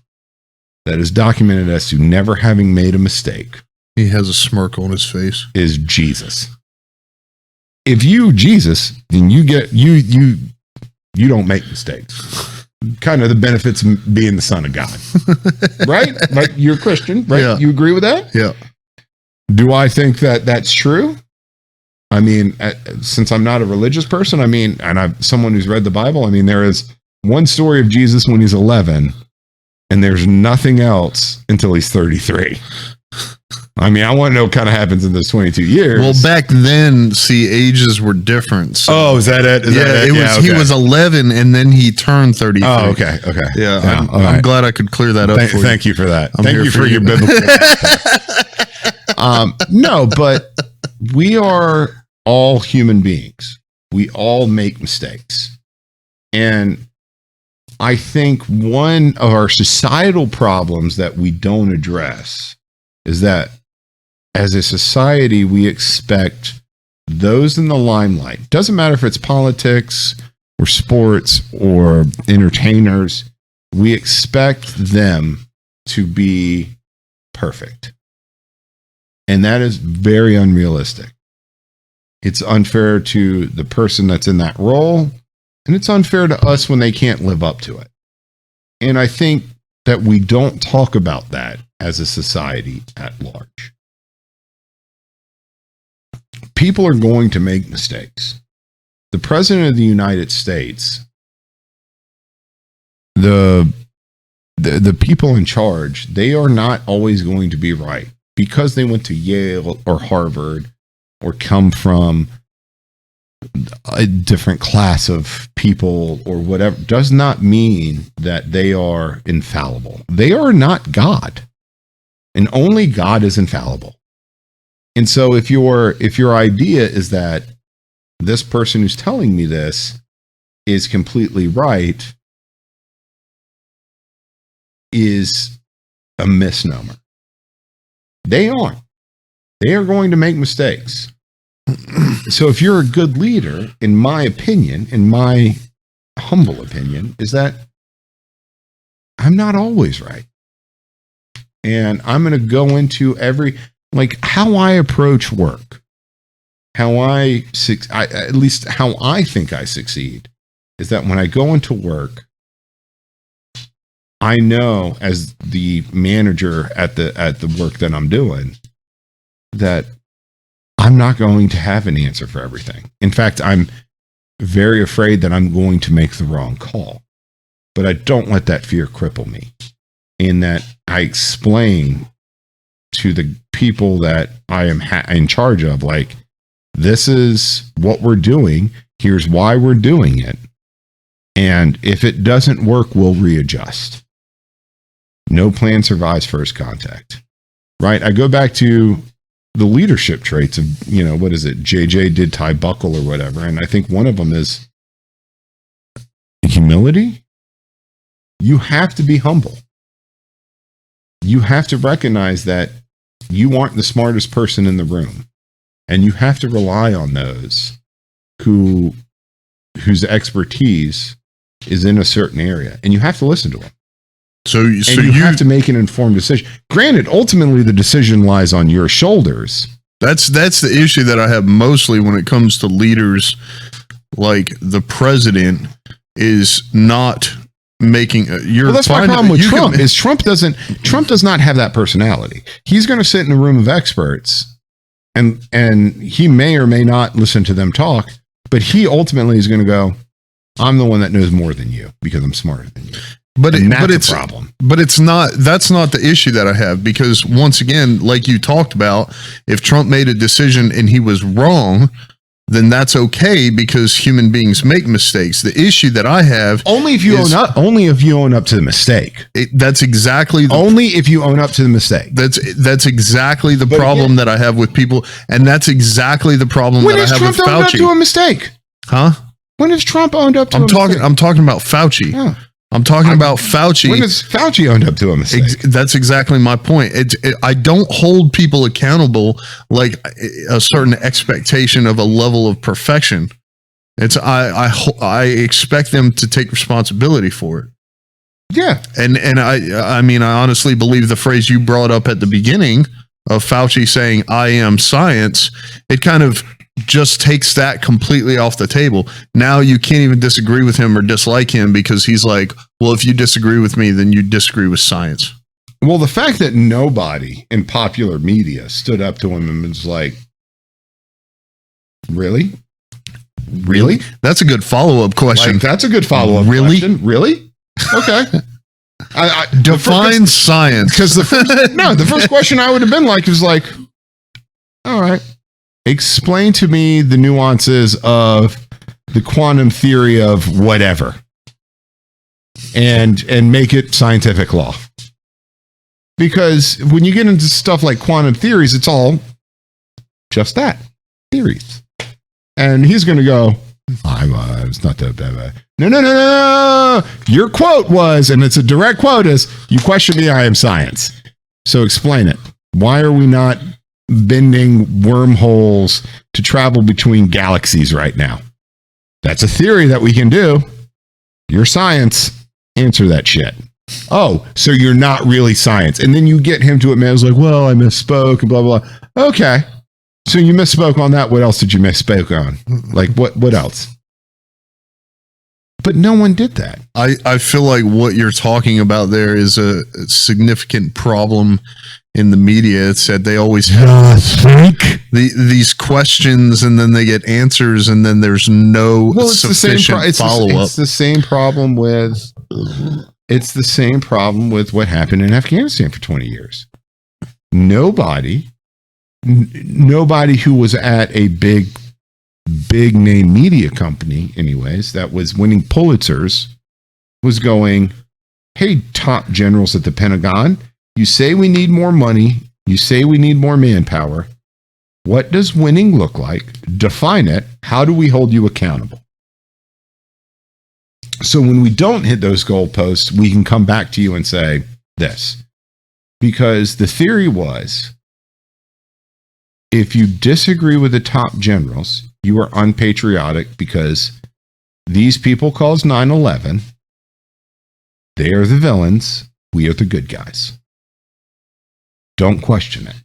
that is documented as to never having made a mistake, he has a smirk on his face, is Jesus. If you Jesus, then you don't make mistakes. Kind of the benefits of being the son of God, right? Like, you're a Christian, right? Yeah. You agree with that? Yeah. Do I think that that's true? I mean, since I'm not a religious person, and I'm someone who's read the Bible, there is one story of Jesus when he's 11, and there's nothing else until he's 33. I want to know what kind of happens in those 22 years. Well, back then, ages were different. So. Is that it? Okay. He was 11, and then he turned 33. Oh, okay. Yeah, I'm glad I could clear that up. Thank you for that. Thank you for your biblical. No, but we are all human beings. We all make mistakes. And I think one of our societal problems that we don't address is that as a society, we expect those in the limelight, doesn't matter if it's politics or sports or entertainers, we expect them to be perfect. And that is very unrealistic. It's unfair to the person that's in that role, and it's unfair to us when they can't live up to it. And I think that we don't talk about that as a society at large. People are going to make mistakes. The President of the United States, the people in charge, they are not always going to be right because they went to Yale or Harvard or come from a different class of people or whatever, does not mean that they are infallible. They are not God. And only God is infallible. And so if your idea is that this person who's telling me this is completely right, is a misnomer. They aren't. They are going to make mistakes. So if you're a good leader, in my opinion, in my humble opinion, is that I'm not always right. And I'm going to go into how I approach work, at least how I think I succeed, is that when I go into work, I know as the manager at the work that I'm doing, that I'm not going to have an answer for everything. In fact, I'm very afraid that I'm going to make the wrong call. But I don't let that fear cripple me. In that I explain to the people that I am in charge of, this is what we're doing. Here's why we're doing it. And if it doesn't work, we'll readjust. No plan survives first contact. Right? I go back to the leadership traits of, what is it? JJ did tie buckle or whatever. And I think one of them is humility. You have to be humble. You have to recognize that you aren't the smartest person in the room. And you have to rely on those who whose expertise is in a certain area, and you have to listen to them. So you have to make an informed decision. Granted, ultimately the decision lies on your shoulders. That's the issue that I have mostly when it comes to leaders like the president is not making well, that's my problem with Trump is Trump does not have that personality. He's going to sit in a room of experts and he may or may not listen to them talk, but he ultimately is going to go, I'm the one that knows more than you because I'm smarter than you. But it's a problem. But it's not. That's not the issue that I have, because once again, like you talked about, if Trump made a decision and he was wrong, then that's okay because human beings make mistakes. The issue that I have only if you own up to the mistake. That's exactly only if you own up to the mistake. That's exactly the problem that I have with people, and that's exactly the problem that I have with Fauci. When has Trump owned up to a mistake? Huh? When has Trump owned up to a mistake? I'm talking about Fauci. Yeah. I'm talking about Fauci. When has Fauci owned up to a mistake? That's exactly my point. I don't hold people accountable like a certain expectation of a level of perfection. I expect them to take responsibility for it. Yeah. And I mean, I honestly believe the phrase you brought up at the beginning of Fauci saying, I am science, it kind of just takes that completely off the table. Now you can't even disagree with him or dislike him because he's like, well, if you disagree with me, then you disagree with science. Well, the fact that nobody in popular media stood up to him and was like, really? That's a good follow-up question. Like, that's a good follow-up question. Really? Okay. Define science. Because the first question I would have been like is like, all right, explain to me the nuances of the quantum theory of whatever, and make it scientific law. Because when you get into stuff like quantum theories, it's all just that, theories. And he's going to go, it's not that bad. No. Your quote was, and it's a direct quote, is, you question me, I am science. So explain it. Why are we not bending wormholes to travel between galaxies right now? That's a theory that we can do. You're science. Answer that shit. Oh, so you're not really science. And then you get him to admit, like, well, I misspoke and blah, blah, blah. Okay. So you misspoke on that. What else did you misspoke on? Like, what else? But no one did that. I feel like what you're talking about there is a significant problem in the media. It's that they always have these questions and then they get answers and then there's no sufficient follow-up. It's the same problem with what happened in Afghanistan for 20 years. Nobody who was at a big name media company, anyways, that was winning Pulitzers, was going, hey, top generals at the Pentagon, you say we need more money, you say we need more manpower. What does winning look like? Define it. How do we hold you accountable? So when we don't hit those goalposts, we can come back to you and say this. Because the theory was, if you disagree with the top generals, you are unpatriotic because these people caused 9/11. They are the villains. We are the good guys. Don't question it.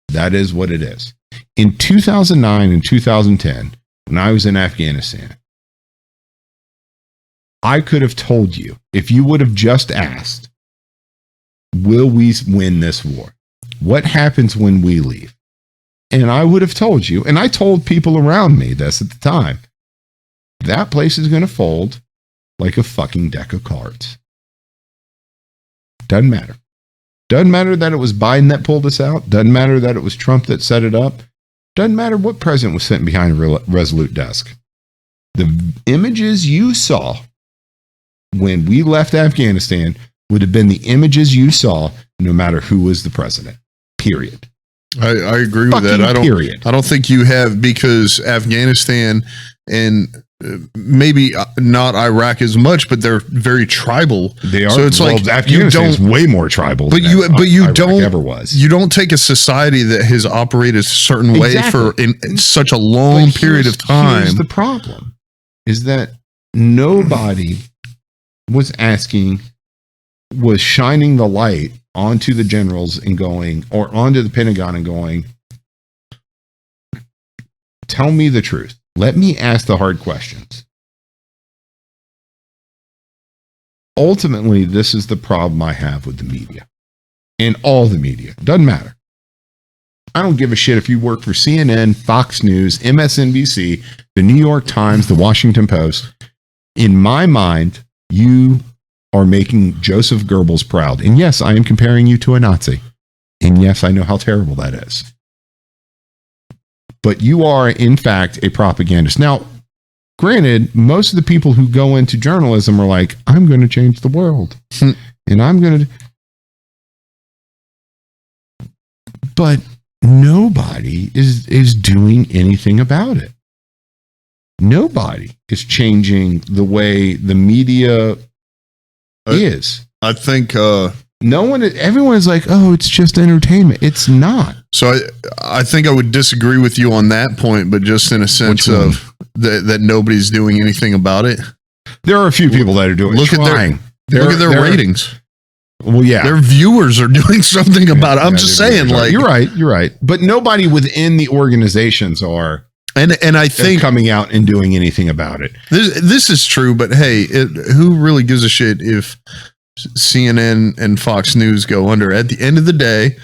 That is what it is. In 2009 and 2010, when I was in Afghanistan, I could have told you, if you would have just asked, will we win this war? What happens when we leave? And I would have told you, and I told people around me this at the time, that place is going to fold like a fucking deck of cards. Doesn't matter. Doesn't matter that it was Biden that pulled us out. Doesn't matter that it was Trump that set it up. Doesn't matter what president was sitting behind a Resolute desk. The images you saw when we left Afghanistan would have been the images you saw no matter who was the president. Period. I agree with that. I don't think you have, because Afghanistan and maybe not Iraq as much, but they're very tribal. They are. So it's like Afghanistan is way more tribal. But you Iraq don't ever was. You don't take a society that has operated a certain way for in such a long period of time. Here's the problem. is that nobody was shining the light onto the generals and going, or onto the Pentagon and going, tell me the truth. Let me ask the hard questions. Ultimately, this is the problem I have with the media. And all the media. Doesn't matter. I don't give a shit if you work for CNN, Fox News, MSNBC, the New York Times, the Washington Post. In my mind, you are making Joseph Goebbels proud. And yes, I am comparing you to a Nazi. And yes, I know how terrible that is. But you are, in fact, a propagandist. Now, granted, most of the people who go into journalism are like, I'm going to change the world. And I'm going to... But nobody is doing anything about it. Nobody is changing the way the media is. I think everyone is like, oh, it's just entertainment. It's not. So I think I would disagree with you on that point, but just in a sense of that nobody's doing anything about it. There are a few people that are doing. Look at their ratings. Well, yeah, their viewers are doing something about it. I'm just saying, like, you're right. But nobody within the organizations are. And I think coming out and doing anything about it. This is true, but hey, who really gives a shit if CNN and Fox News go under? At the end of the day,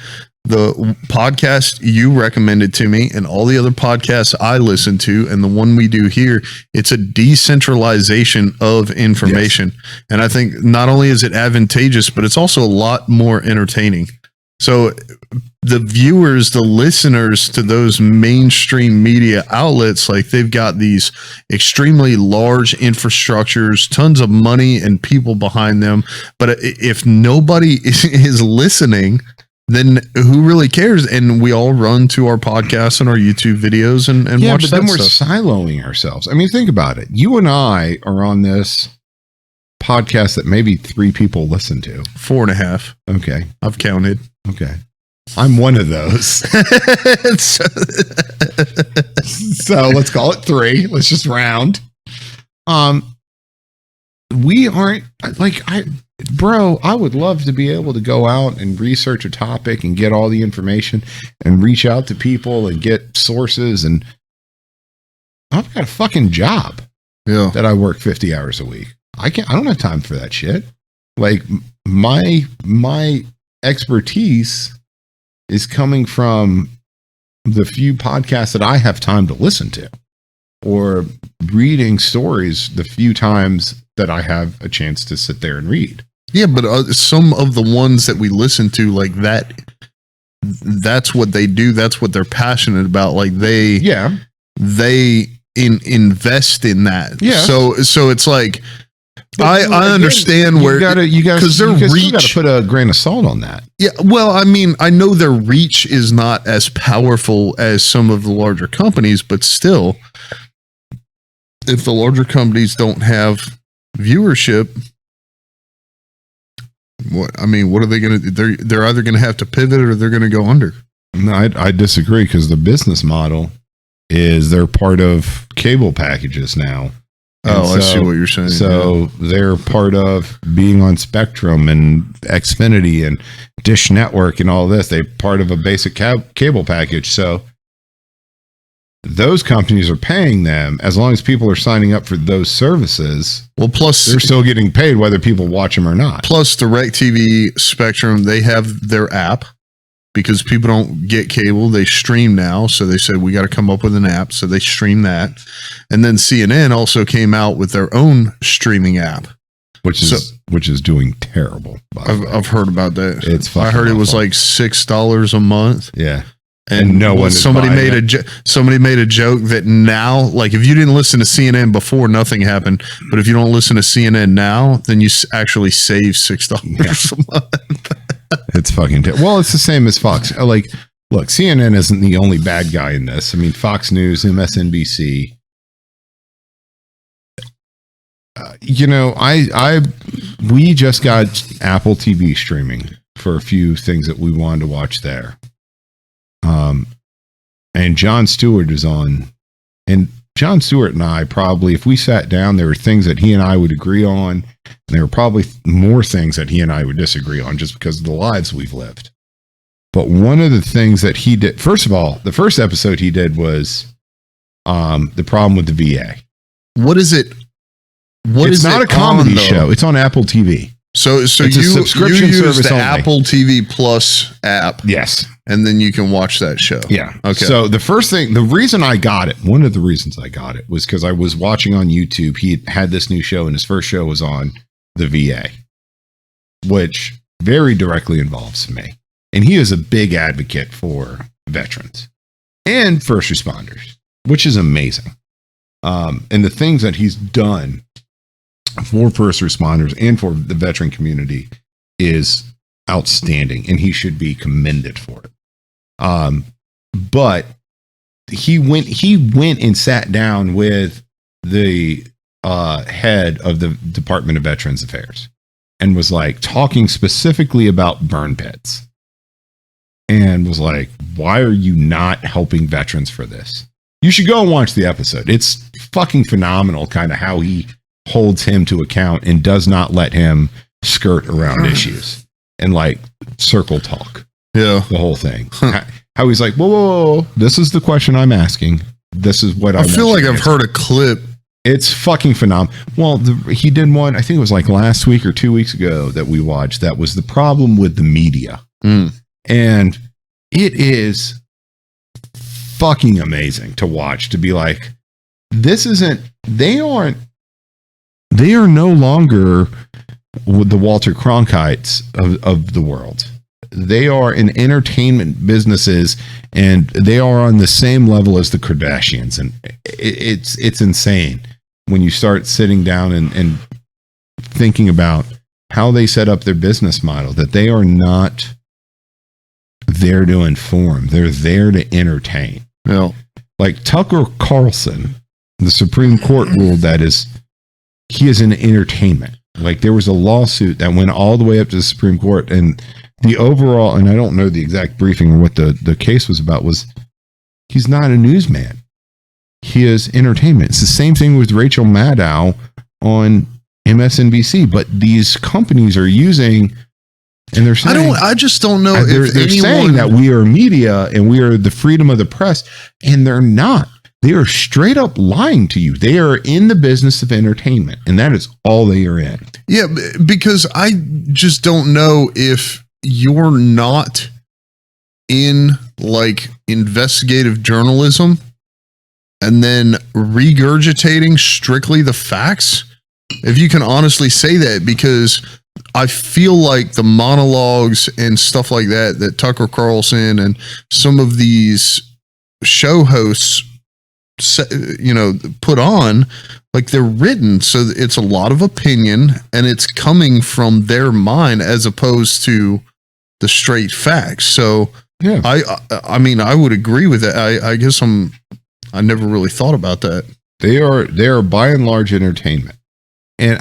the podcast you recommended to me and all the other podcasts I listen to and the one we do here, it's a decentralization of information. Yes. And I think not only is it advantageous, but it's also a lot more entertaining. So the viewers, the listeners to those mainstream media outlets, like, they've got these extremely large infrastructures, tons of money and people behind them. But if nobody is listening, then who really cares? And we all run to our podcasts and our YouTube videos and watch that stuff. Yeah, but then we're siloing ourselves. I mean, think about it. You and I are on this podcast that maybe 3 people listen to. 4.5. Okay. I've counted. Okay. I'm one of those. So let's call it 3. Let's just round. We aren't like, I would love to be able to go out and research a topic and get all the information and reach out to people and get sources. And I've got a fucking job that I work 50 hours a week. I don't have time for that shit. Like, my expertise is coming from the few podcasts that I have time to listen to, or reading stories the few times that I have a chance to sit there and read. Yeah, but some of the ones that we listen to, like, that's what they do. That's what they're passionate about. Like, they invest in that. Yeah. So it's like, I understand where you got because their reach, got to put a grain of salt on that. Yeah, well, I mean, I know their reach is not as powerful as some of the larger companies, but still, if the larger companies don't have viewership, what are they going to? They're either going to have to pivot or they're going to go under. No, I disagree, because the business model is they're part of cable packages now. I see what you're saying. So they're part of being on Spectrum and Xfinity and Dish Network and all this. They're part of a basic cable package. So those companies are paying them as long as people are signing up for those services. Well, plus they're still getting paid whether people watch them or not. Plus, DirecTV, Spectrum, they have their app. Because people don't get cable, they stream now. So they said, we got to come up with an app. So they stream that. And then CNN also came out with their own streaming app. Which is doing terrible. I've heard about that. I heard awful. It was like $6 a month. Yeah. And no one. Somebody made a joke that now, like, if you didn't listen to CNN before, nothing happened. But if you don't listen to CNN now, then you actually save $6 a month. It's fucking well, it's the same as Fox. Like, look, CNN isn't the only bad guy in this. I mean, Fox News, MSNBC. We just got Apple TV streaming for a few things that we wanted to watch there. And Jon Stewart is on, and Jon Stewart and I probably, if we sat down, there were things that he and I would agree on. And there were probably more things that he and I would disagree on just because of the lives we've lived. But one of the things that he did, first of all, the first episode he did was the problem with the VA. What is it? It's not a comedy show. It's on Apple TV. So you use the Apple TV Plus app. Yes. And then you can watch that show. Yeah. Okay. So the reason I got it, one of the reasons I got it was because I was watching on YouTube. He had this new show, and his first show was on the VA, which very directly involves me. And he is a big advocate for veterans and first responders, which is amazing. And the things that he's done for first responders and for the veteran community is outstanding, and he should be commended for it. But he went and sat down with the head of the Department of Veterans Affairs and was like talking specifically about burn pits, and was like, why are you not helping veterans for this? You should go and watch the episode. It's fucking phenomenal, kind of how he holds him to account and does not let him skirt around issues and like circle talk. Yeah. The whole thing. How he's like, whoa, this is the question I'm asking. This is what I feel like I've heard a clip. It's fucking phenomenal. Well, he did one, I think it was like last week or 2 weeks ago that we watched. That was the problem with the media. And it is fucking amazing to watch, to be like, they are no longer the Walter Cronkites of the world. They are in entertainment businesses, and they are on the same level as the Kardashians. And it's insane when you start sitting down and thinking about how they set up their business model, that they are not there to inform. They're there to entertain. No. Like Tucker Carlson, the Supreme Court ruled that he is an entertainment. Like there was a lawsuit that went all the way up to the Supreme Court, and the overall, and I don't know the exact briefing or what the case was about, was he's not a newsman. He is entertainment. It's the same thing with Rachel Maddow on MSNBC, but these companies are using, and they're saying, I just don't know they're saying that we are media and we are the freedom of the press, and they're not. They are straight up lying to you. They are in the business of entertainment, and that is all they are in. Yeah, because I just don't know if you're not in like investigative journalism and then regurgitating strictly the facts. If you can honestly say that, because I feel like the monologues and stuff like that Tucker Carlson and some of these show hosts, put on, like they're written so it's a lot of opinion and it's coming from their mind as opposed to the straight facts. So yeah, I mean, I would agree with that. I guess I never really thought about that. They are by and large entertainment. And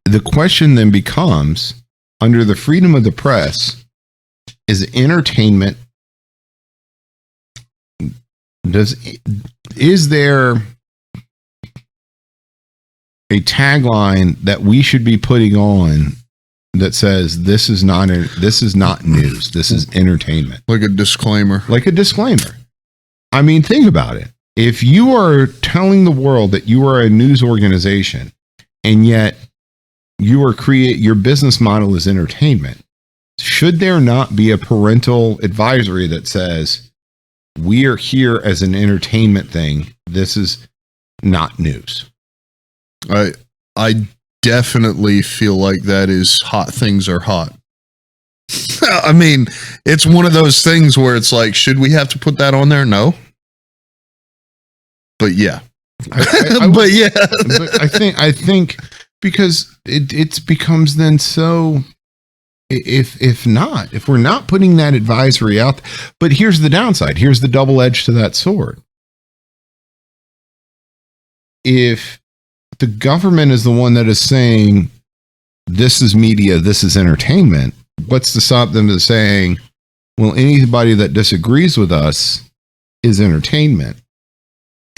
the question then becomes, under the freedom of the press, is entertainment, is there a tagline that we should be putting on that says this is not news, this is entertainment? Like a disclaimer. I mean, think about it. If you are telling the world that you are a news organization, and yet your business model is entertainment, should there not be a parental advisory that says, we are here as an entertainment thing, this is not news? I definitely feel like that is hot things are hot. I mean, it's one of those things where it's like, should we have to put that on there? No. But yeah. But I think because it becomes then so, if we're not putting that advisory out, but here's the downside. Here's the double edge to that sword. If the government is the one that is saying, this is media, this is entertainment, what's to stop them from saying, well, anybody that disagrees with us is entertainment?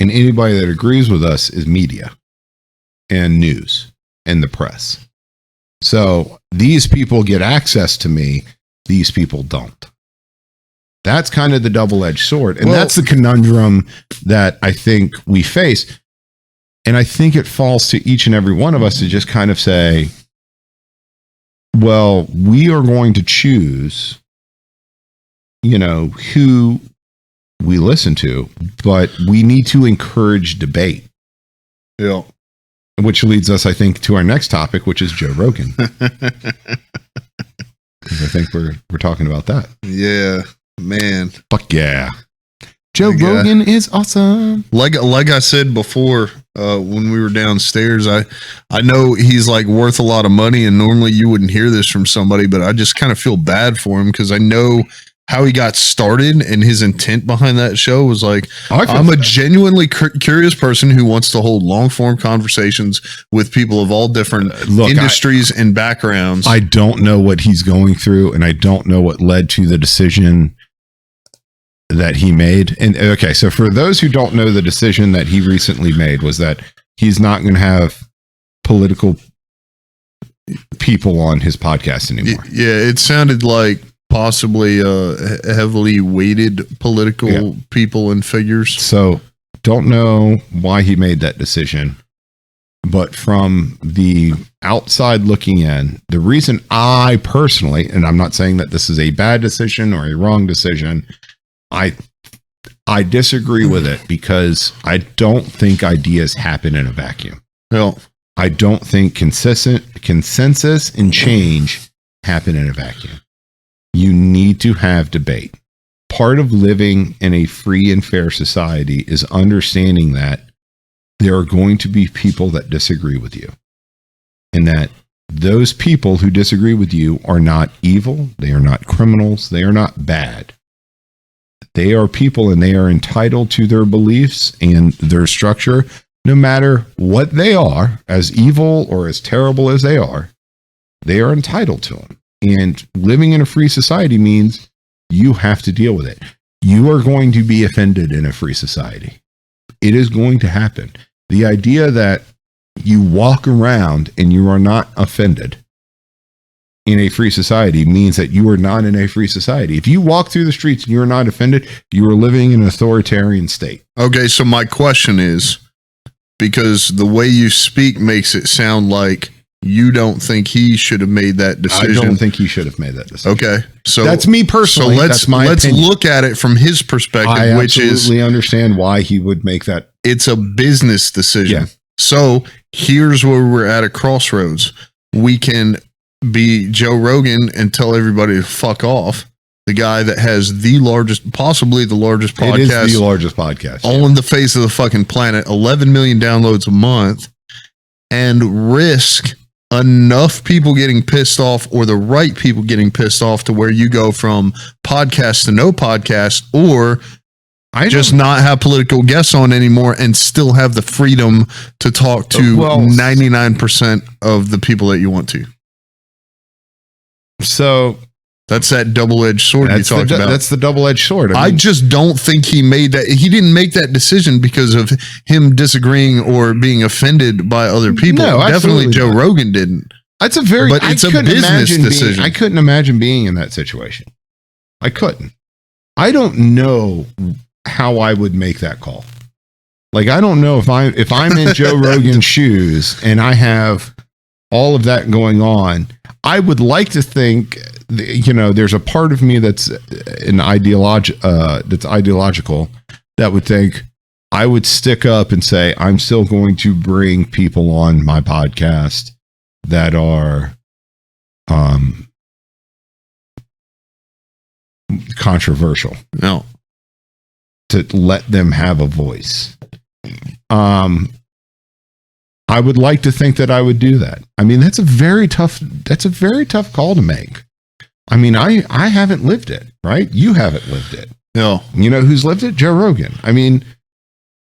And anybody that agrees with us is media and news and the press. So these people get access to me. These people don't. That's kind of the double-edged sword. And that's the conundrum that I think we face. And I think it falls to each and every one of us to just kind of say, well, we are going to choose, who we listen to, but we need to encourage debate. Yeah. Which leads us, I think, to our next topic, which is Joe Rogan. I think we're talking about that. Yeah, man. Fuck yeah. Joe Rogan is awesome. Like I said before, when we were downstairs, I know he's like worth a lot of money, and normally you wouldn't hear this from somebody, but I just kind of feel bad for him because I know how he got started, and his intent behind that show was like, I'm a genuinely curious person who wants to hold long form conversations with people of all different industries and backgrounds. I don't know what he's going through, and I don't know what led to the decision that he made. And okay, so for those who don't know, the decision that he recently made was that he's not going to have political people on his podcast anymore. Yeah, it sounded like possibly heavily weighted political people and figures. So don't know why he made that decision, but from the outside looking in, the reason I personally, and I'm not saying that this is a bad decision or a wrong decision, I disagree with it because I don't think ideas happen in a vacuum. No. I don't think consensus and change happen in a vacuum. You need to have debate. Part of living in a free and fair society is understanding that there are going to be people that disagree with you, and that those people who disagree with you are not evil. They are not criminals. They are not bad. They are people, and they are entitled to their beliefs and their structure, no matter what they are, as evil or as terrible as they are entitled to them. And living in a free society means you have to deal with it. You are going to be offended in a free society. It is going to happen. The idea that you walk around and you are not offended in a free society means that you are not in a free society. If you walk through the streets and you're not offended, you are living in an authoritarian state. Okay, so my question is, because the way you speak makes it sound like you don't think he should have made that decision. I don't think he should have made that decision. Okay, so that's me personally. So let's look at it from his perspective, which is, I absolutely understand why he would make that. It's a business decision. Yeah. So here's where we're at a crossroads. We can be Joe Rogan and tell everybody to fuck off. The guy that has possibly the largest podcast. It is the largest podcast on the face of the fucking planet. 11 million downloads a month, and risk enough people getting pissed off, or the right people getting pissed off, to where you go from podcast to no podcast, or just not have political guests on anymore and still have the freedom to talk to 99% of the people that you want to. So that's that double-edged sword you talked about. That's the double-edged sword. I just don't think he made that. He didn't make that decision because of him disagreeing or being offended by other people. No, definitely Joe Rogan didn't. It's a business decision. I couldn't imagine being in that situation. I couldn't. I don't know how I would make that call. Like, I don't know if I'm in Joe Rogan's shoes and I have all of that going on. I would like to think, there's a part of me that's ideological that would think I would stick up and say, I'm still going to bring people on my podcast that are controversial. No. To let them have a voice. I would like to think that I would do that. I mean, that's a very tough call to make. I mean, I haven't lived it, right? You haven't lived it. No. You know who's lived it? Joe Rogan. I mean,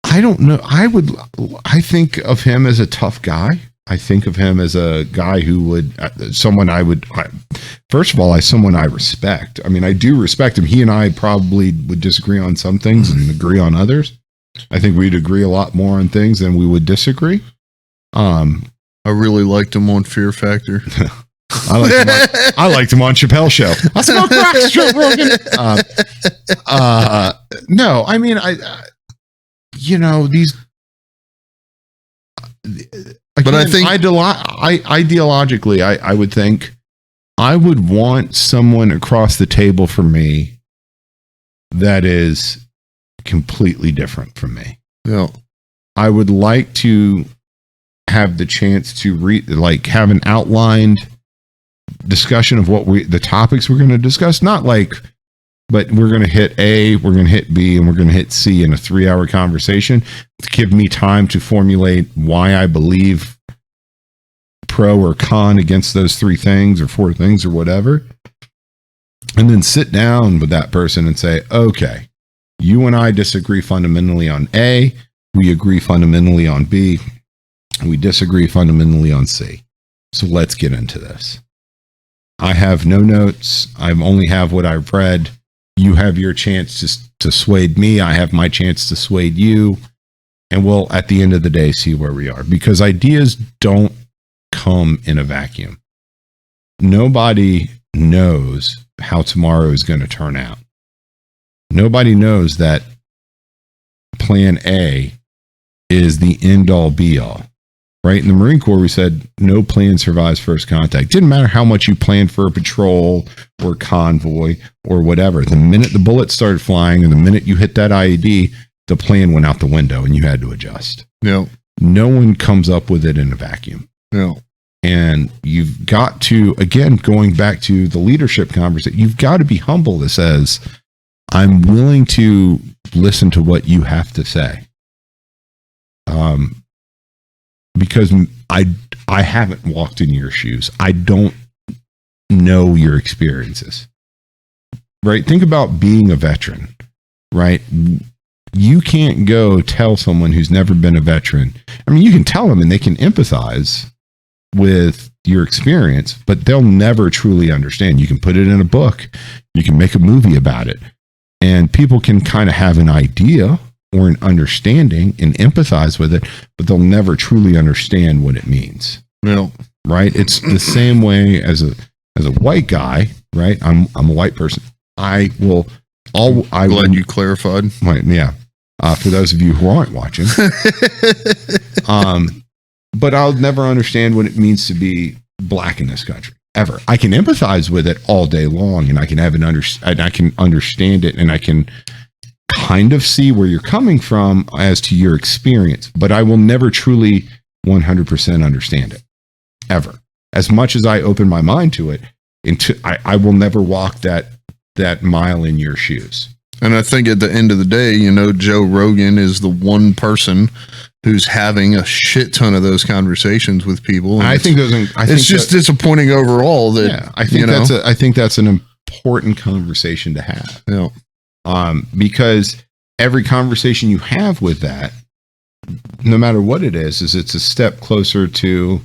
I don't know. I think of him as a tough guy. I think of him as a guy who someone I respect. I mean, I do respect him. He and I probably would disagree on some things and agree on others. I think we'd agree a lot more on things than we would disagree. I really liked him on Fear Factor. I liked him on Chappelle's show. I smoke rocks, Joe Rogan. No, I mean, these. Again, but I think ideologically, I would think I would want someone across the table from me that is completely different from me. Yeah. I would like to have the chance to have an outlined discussion of the topics we're going to discuss. But we're going to hit A, we're going to hit B, and we're going to hit C in a 3-hour conversation to give me time to formulate why I believe pro or con against those 3 things or 4 things or whatever. And then sit down with that person and say, okay, you and I disagree fundamentally on A, we agree fundamentally on B, we disagree fundamentally on C. So let's get into this. I have no notes. I only have what I've read. You have your chance to sway me. I have my chance to sway you. And we'll, at the end of the day, see where we are. Because ideas don't come in a vacuum. Nobody knows how tomorrow is going to turn out. Nobody knows that plan A is the end-all, be-all. Right? In the Marine Corps, we said no plan survives first contact. Didn't matter how much you planned for a patrol or convoy or whatever. The minute the bullets started flying and the minute you hit that IED, the plan went out the window and you had to adjust. Yeah. No one comes up with it in a vacuum. Yeah. And you've got to, again, going back to the leadership conversation, you've got to be humble that says, I'm willing to listen to what you have to say. Because I haven't walked in your shoes. I don't know your experiences. Right? Think about being a veteran, right? You can't go tell someone who's never been a veteran. I mean, you can tell them and they can empathize with your experience, but they'll never truly understand. You can put it in a book. You can make a movie about it. And people can kind of have an idea or an understanding and empathize with it, but they'll never truly understand what it means. No. Right? It's the same way as a white guy, right? I'm a white person. I'm glad you clarified. Right, yeah. For those of you who aren't watching. But I'll never understand what it means to be black in this country. Ever. I can empathize with it all day long, and I can I can understand it, and I can kind of see where you're coming from as to your experience, but I will never truly 100% understand it, ever. As much as I open my mind to it, I will never walk that mile in your shoes. And I think at the end of the day, Joe Rogan is the one person who's having a shit ton of those conversations with people. And it's just disappointing overall that, yeah, I think that's an important conversation to have. Yeah. Because every conversation you have with that, no matter what it is it's a step closer to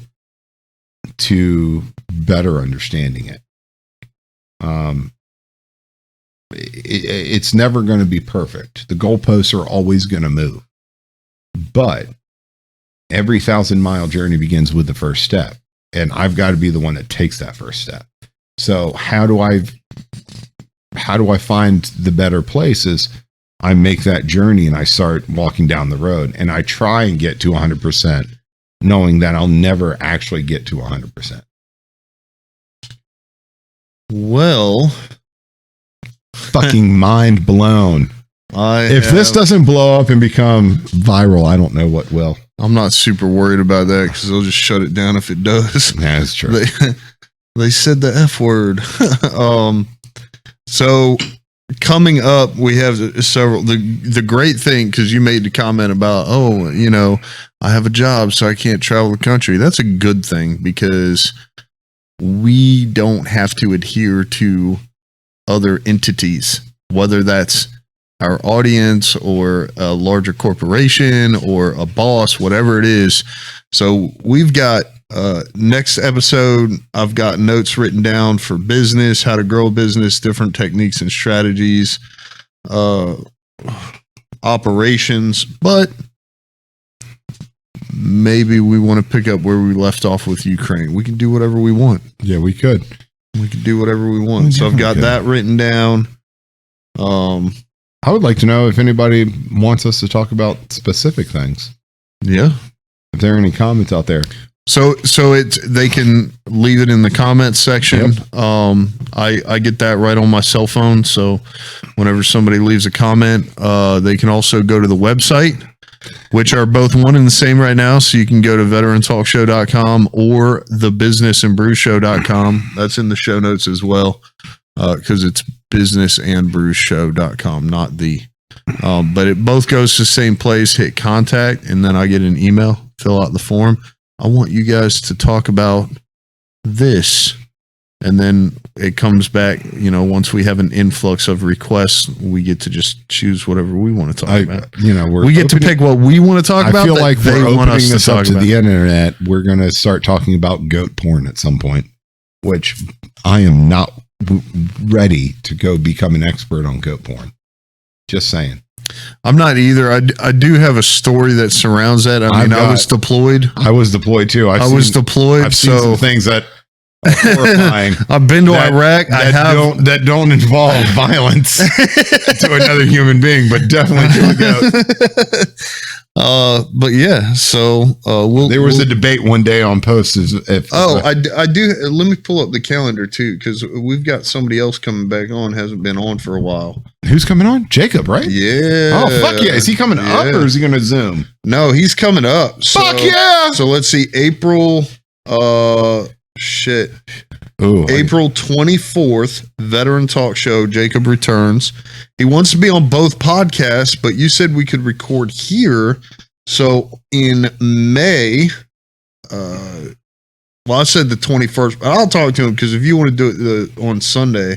better understanding it. It's never going to be perfect. The goalposts are always going to move, but every 1,000-mile journey begins with the first step, and I've got to be the one that takes that first step. So how do I find the better places? I make that journey and I start walking down the road, and I try and get to 100%, knowing that I'll never actually get to 100%. Well, fucking mind blown. If this doesn't blow up and become viral, I don't know what will. I'm not super worried about that because they'll just shut it down if it does. Yeah, that's true. They said the F word. So coming up, we have several. The great thing, because you made the comment about, I have a job, so I can't travel the country. That's a good thing because we don't have to adhere to other entities, whether that's our audience or a larger corporation or a boss, whatever it is. So we've got next episode, I've got notes written down for business, how to grow a business, different techniques and strategies. I operations, but maybe we want to pick up where we left off with Ukraine. We can do whatever we want. Yeah, we could. We can do whatever we want. So I've got that written down. I would like to know if anybody wants us to talk about specific things. Yeah. If there are any comments out there. So they can leave it in the comments section. Yep. I get that right on my cell phone. So whenever somebody leaves a comment, they can also go to the website, which are both one and the same right now. So you can go to veterantalkshow.com or thebusinessandbrewshow.com. That's in the show notes as well. Because it's businessandbrewshow.com, not the, but it both goes to the same place. Hit contact, and then I get an email, fill out the form. I want you guys to talk about this, and then it comes back. Once we have an influx of requests, we get to just choose whatever we want to talk about. We get to pick what we want to talk about. I feel like they want us to talk about the internet. We're going to start talking about goat porn at some point, which I am not ready to go become an expert on goat porn. Just saying. I'm not either. I do have a story that surrounds that. I was deployed. I was deployed too. I was deployed. I've seen some things that are horrifying. I've been to Iraq. That don't involve violence to another human being, but definitely to a goat. But yeah, so there was a debate one day on posts. I do. Let me pull up the calendar too, because we've got somebody else coming back on. Hasn't been on for a while. Who's coming on? Jacob, right? Yeah. Oh fuck yeah! Is he coming up or is he going to Zoom? No, he's coming up. Fuck yeah! So let's see, April. April 24th, Veteran Talk Show. Jacob returns. He wants to be on both podcasts, but you said we could record here. So in May, I said the 21st, but I'll talk to him because if you want to do it on Sunday.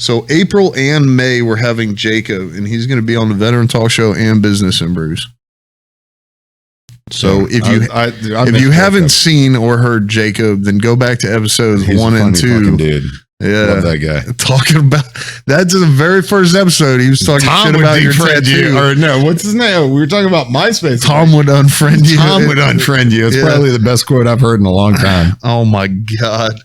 So April and May, we're having Jacob, and he's going to be on the Veteran Talk Show and Business and Brews. So if you haven't seen or heard Jacob, then go back to episodes 1 and 2. Dude. Yeah, love that guy. Talking about that's the very first episode. He was talking shit about your tattoo. Or no, what's his name? We were talking about MySpace. Tom would unfriend you. Tom would unfriend you. It's probably the best quote I've heard in a long time. Oh my god.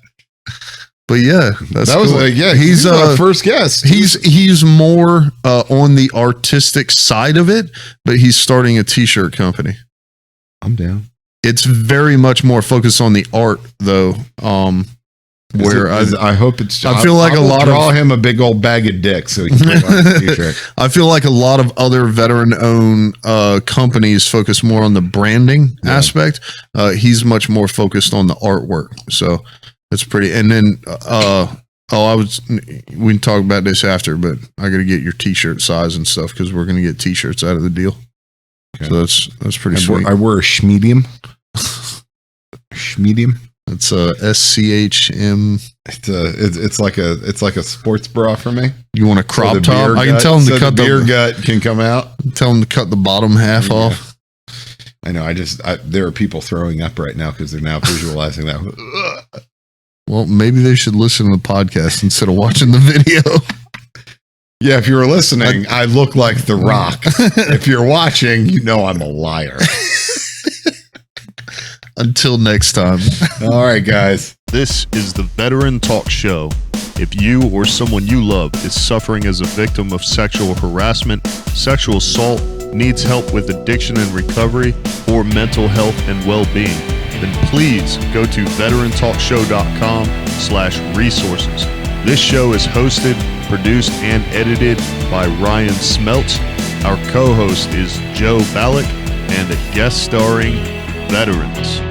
But yeah, that was cool. He's our first guest. He's more on the artistic side of it, but he's starting a t-shirt company. I'm down. It's very much more focused on the art, though. I hope it's. I feel like draw him a big old bag of dicks so he can get on the t-shirt. I feel like a lot of other veteran-owned companies focus more on the branding aspect. He's much more focused on the artwork, so it's pretty. And then, we can talk about this after, but I got to get your t-shirt size and stuff because we're going to get t-shirts out of the deal. Okay. So that's pretty sweet. I wear a schmedium. Schmedium. It's a SCHM. It's like a sports bra for me. You want a crop top? I can tell him to cut the beer gut can come out. Tell him to cut the bottom half off. I know. There are people throwing up right now because they're now visualizing that. Well, maybe they should listen to the podcast instead of watching the video. Yeah, if you were listening, I look like The Rock. If you're watching, you know I'm a liar. Until next time. All right, guys. This is the Veteran Talk Show. If you or someone you love is suffering as a victim of sexual harassment, sexual assault, needs help with addiction and recovery, or mental health and well-being, then please go to veterantalkshow.com/resources. This show is hosted, produced, and edited by Ryan Smeltz. Our co-host is Joe Ballack, and a guest starring veterans.